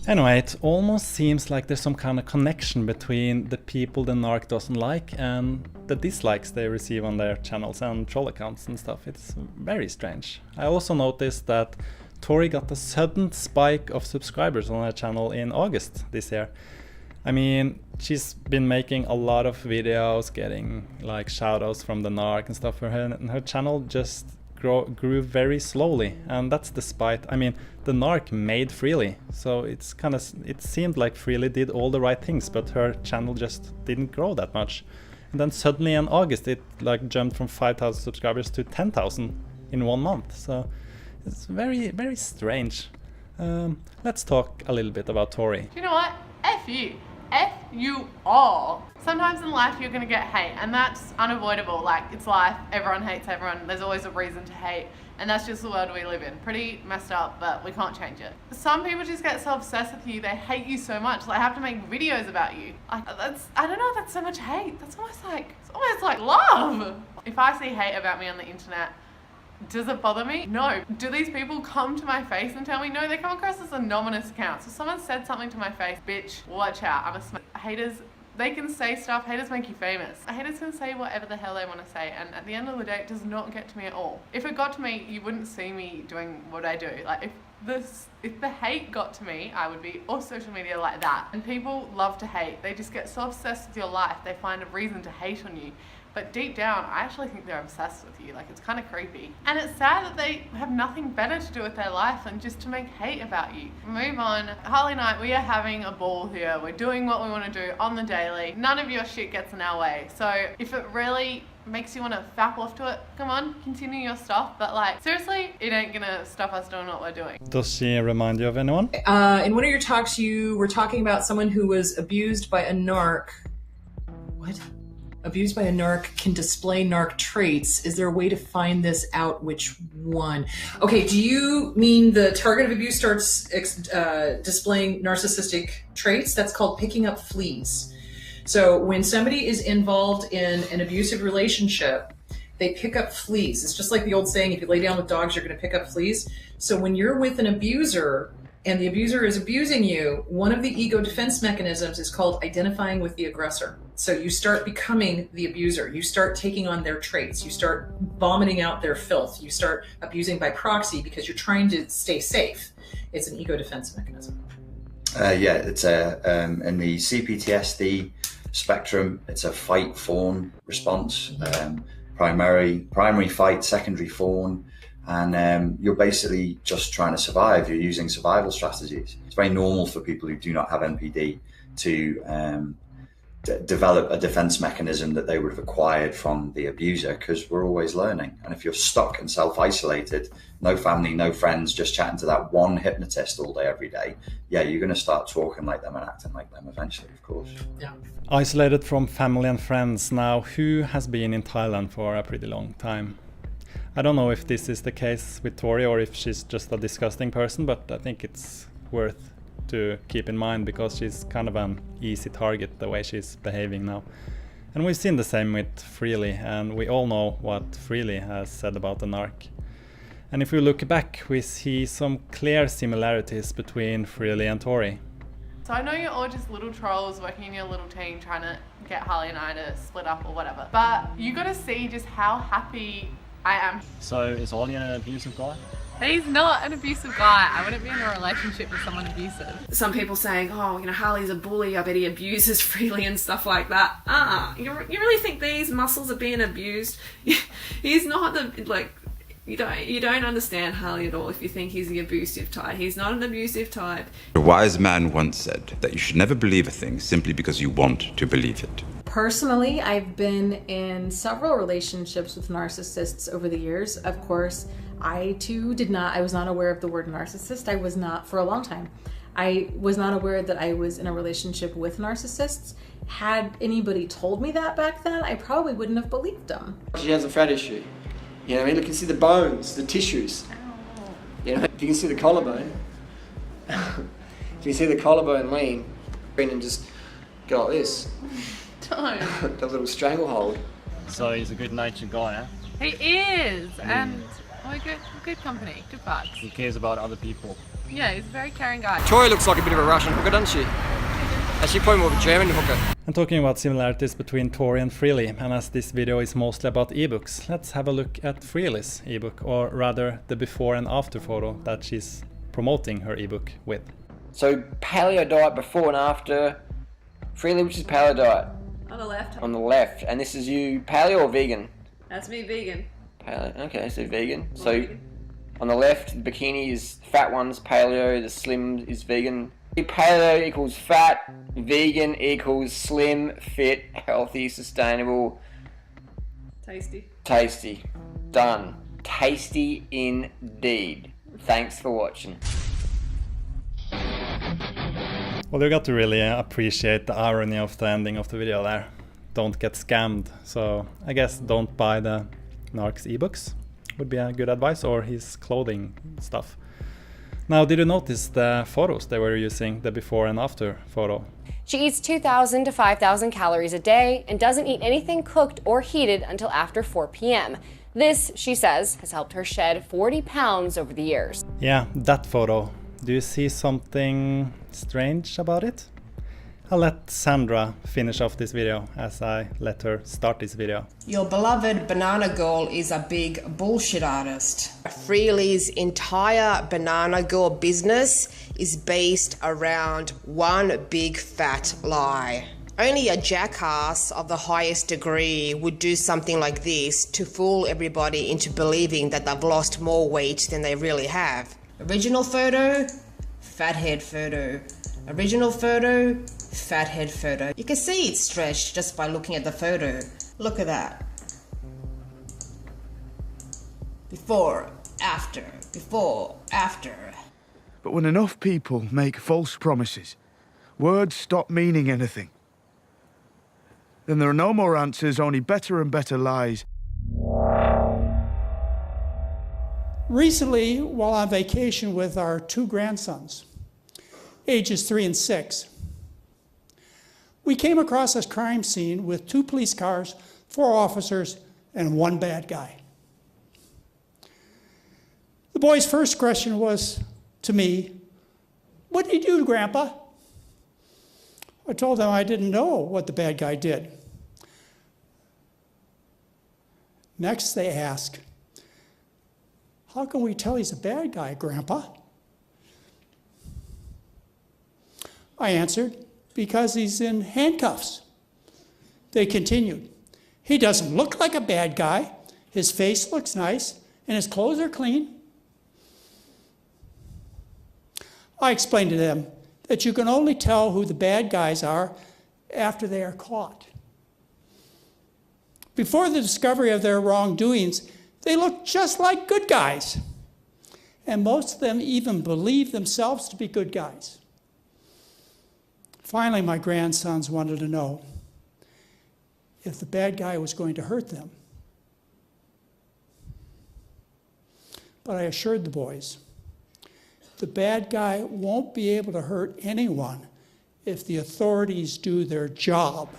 Anyway, it almost seems like there's some kind of connection between the people the narc doesn't like and the dislikes they receive on their channels and troll accounts and stuff. It's very strange. I also noticed that Tori got a sudden spike of subscribers on her channel in August this year. I mean, she's been making a lot of videos, getting like shoutouts from the narc and stuff for her, and her channel just grew very slowly, and that's despite, I mean, the narc made Freely, so it seemed like Freely did all the right things, but her channel just didn't grow that much. And then suddenly in August it like jumped from 5,000 subscribers to 10,000 in 1 month, so it's very, very strange. Let's talk a little bit about Tori. Do you know what? F you. F you all. Sometimes in life you're gonna get hate, and that's unavoidable. Like, it's life, everyone hates everyone, there's always a reason to hate, and that's just the world we live in. Pretty messed up, but we can't change it. Some people just get so obsessed with you, they hate you so much, they have to make videos about you. I don't know, that's so much hate. It's almost like love. If I see hate about me on the internet, does it bother me? No. Do these people come to my face and tell me? No, they come across as anonymous accounts. So someone said something to my face, bitch, watch out, I'm a haters, they can say stuff, haters make you famous. Haters can say whatever the hell they want to say, and at the end of the day, it does not get to me at all. If it got to me, you wouldn't see me doing what I do. Like, if the hate got to me, I would be off social media like that. And people love to hate. They just get so obsessed with your life, they find a reason to hate on you. But deep down, I actually think they're obsessed with you. Like, it's kind of creepy. And it's sad that they have nothing better to do with their life than just to make hate about you. Move on. Harley and I, we are having a ball here. We're doing what we want to do on the daily. None of your shit gets in our way. So if it really makes you want to fap off to it, come on, continue your stuff. But like, seriously, it ain't gonna stop us doing what we're doing. Does she remind you of anyone? In one of your talks, you were talking about someone who was abused by a narc. What? Abused by a narc can display narc traits. Is there a way to find this out? Which one? Okay, do you mean the target of abuse starts displaying narcissistic traits? That's called picking up fleas. So when somebody is involved in an abusive relationship, they pick up fleas. It's just like the old saying, if you lay down with dogs, you're going to pick up fleas. So when you're with an abuser and the abuser is abusing you, one of the ego defense mechanisms is called identifying with the aggressor. So you start becoming the abuser. You start taking on their traits. You start vomiting out their filth. You start abusing by proxy because you're trying to stay safe. It's an ego defense mechanism. Yeah, it's in the CPTSD spectrum, it's a fight fawn response. Primary fight, secondary fawn, and you're basically just trying to survive. You're using survival strategies. It's very normal for people who do not have NPD to develop a defense mechanism that they would have acquired from the abuser, because we're always learning. And if you're stuck and self-isolated, no family, no friends, just chatting to that one hypnotist all day, every day, yeah, you're going to start talking like them and acting like them eventually, of course. Yeah. Isolated from family and friends. Now, who has been in Thailand for a pretty long time? I don't know if this is the case with Tori or if she's just a disgusting person, but I think it's worth to keep in mind because she's kind of an easy target the way she's behaving now. And we've seen the same with Freely, and we all know what Freely has said about the narc. And if we look back, we see some clear similarities between Freely and Tori. So I know you're all just little trolls working in your little team trying to get Harley and I to split up or whatever, but you gotta see just how happy I am. So is Ollie an abusive guy? He's not an abusive guy. I wouldn't be in a relationship with someone abusive. Some people saying, oh, you know, Harley's a bully, I bet he abuses Freely and stuff like that. You really think these muscles are being abused? He's not the, like, you don't understand Harley at all if you think he's the abusive type. He's not an abusive type. A wise man once said that you should never believe a thing simply because you want to believe it. Personally, I've been in several relationships with narcissists over the years. Of course, I too I was not aware of the word narcissist. I was not for a long time. I was not aware that I was in a relationship with narcissists. Had anybody told me that back then, I probably wouldn't have believed them. She has a fat issue. You know what I mean? Look, you can see the bones, the tissues. You know, if you can see the collarbone, if you see the collarbone lean, and just go like this. Don't. The little stranglehold. So he's a good-natured guy, huh? He is, and we're good company, good vibes. He cares about other people. Yeah, he's a very caring guy. Tori looks like a bit of a Russian hooker, doesn't she? And she probably more of a German hooker. And talking about similarities between Tori and Freely, and as this video is mostly about ebooks, let's have a look at Freely's ebook, or rather the before and after photo that she's promoting her ebook with. So paleo diet before and after. Freely, which is paleo diet? On the left. On the left. And this is you paleo or vegan? That's me, vegan. Paleo, okay, so vegan. So on the left, the bikini is fat ones, paleo, the slim is vegan. Paleo equals fat, vegan equals slim, fit, healthy, sustainable. Tasty. Tasty. Done. Tasty indeed. Thanks for watching. Well, you got to really appreciate the irony of the ending of the video there. Don't get scammed. So I guess don't buy the narc's ebooks would be a good advice, or his clothing stuff. Now, did you notice the photos they were using, the before and after photo? She eats 2,000 to 5,000 calories a day and doesn't eat anything cooked or heated until after 4 p.m. This, she says, has helped her shed 40 pounds over the years. Yeah, that photo. Do you see something strange about it? I'll let Sandra finish off this video as I let her start this video. Your beloved Banana Girl is a big bullshit artist. Freely's entire Banana Girl business is based around one big fat lie. Only a jackass of the highest degree would do something like this to fool everybody into believing that they've lost more weight than they really have. Original photo, fathead photo. Original photo, fathead photo. You can see it's stretched just by looking at the photo. Look at that. Before, after, before, after. But when enough people make false promises, words stop meaning anything. Then there are no more answers, only better and better lies. Recently, while on vacation with our two grandsons, ages 3 and 6, we came across a crime scene with 2 police cars, 4 officers, and 1 bad guy. The boy's first question was to me, "What did he do, Grandpa?" I told them I didn't know what the bad guy did. Next, they asked, "How can we tell he's a bad guy, Grandpa?" I answered, "Because he's in handcuffs." They continued, "He doesn't look like a bad guy. His face looks nice, and his clothes are clean." I explained to them that you can only tell who the bad guys are after they are caught. Before the discovery of their wrongdoings, they look just like good guys. And most of them even believe themselves to be good guys. Finally, my grandsons wanted to know if the bad guy was going to hurt them. But I assured the boys, the bad guy won't be able to hurt anyone if the authorities do their job.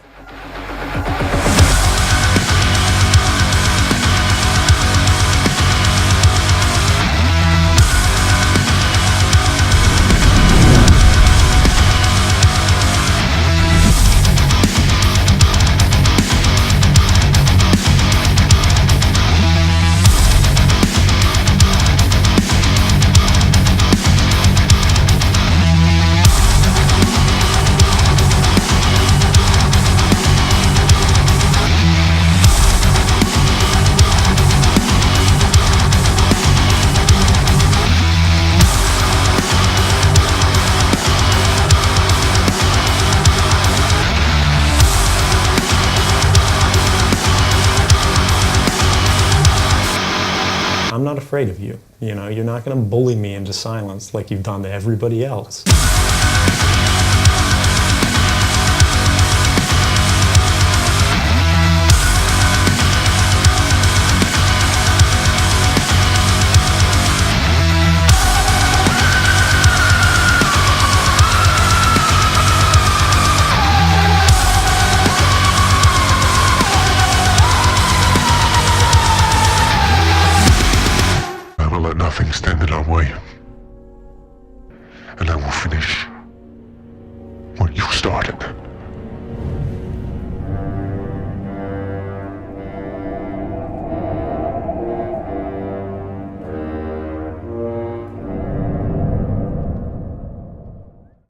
I'm not afraid of you. You know, you're not going to bully me into silence like you've done to everybody else. Nothing stand in our way, and I will finish what you started.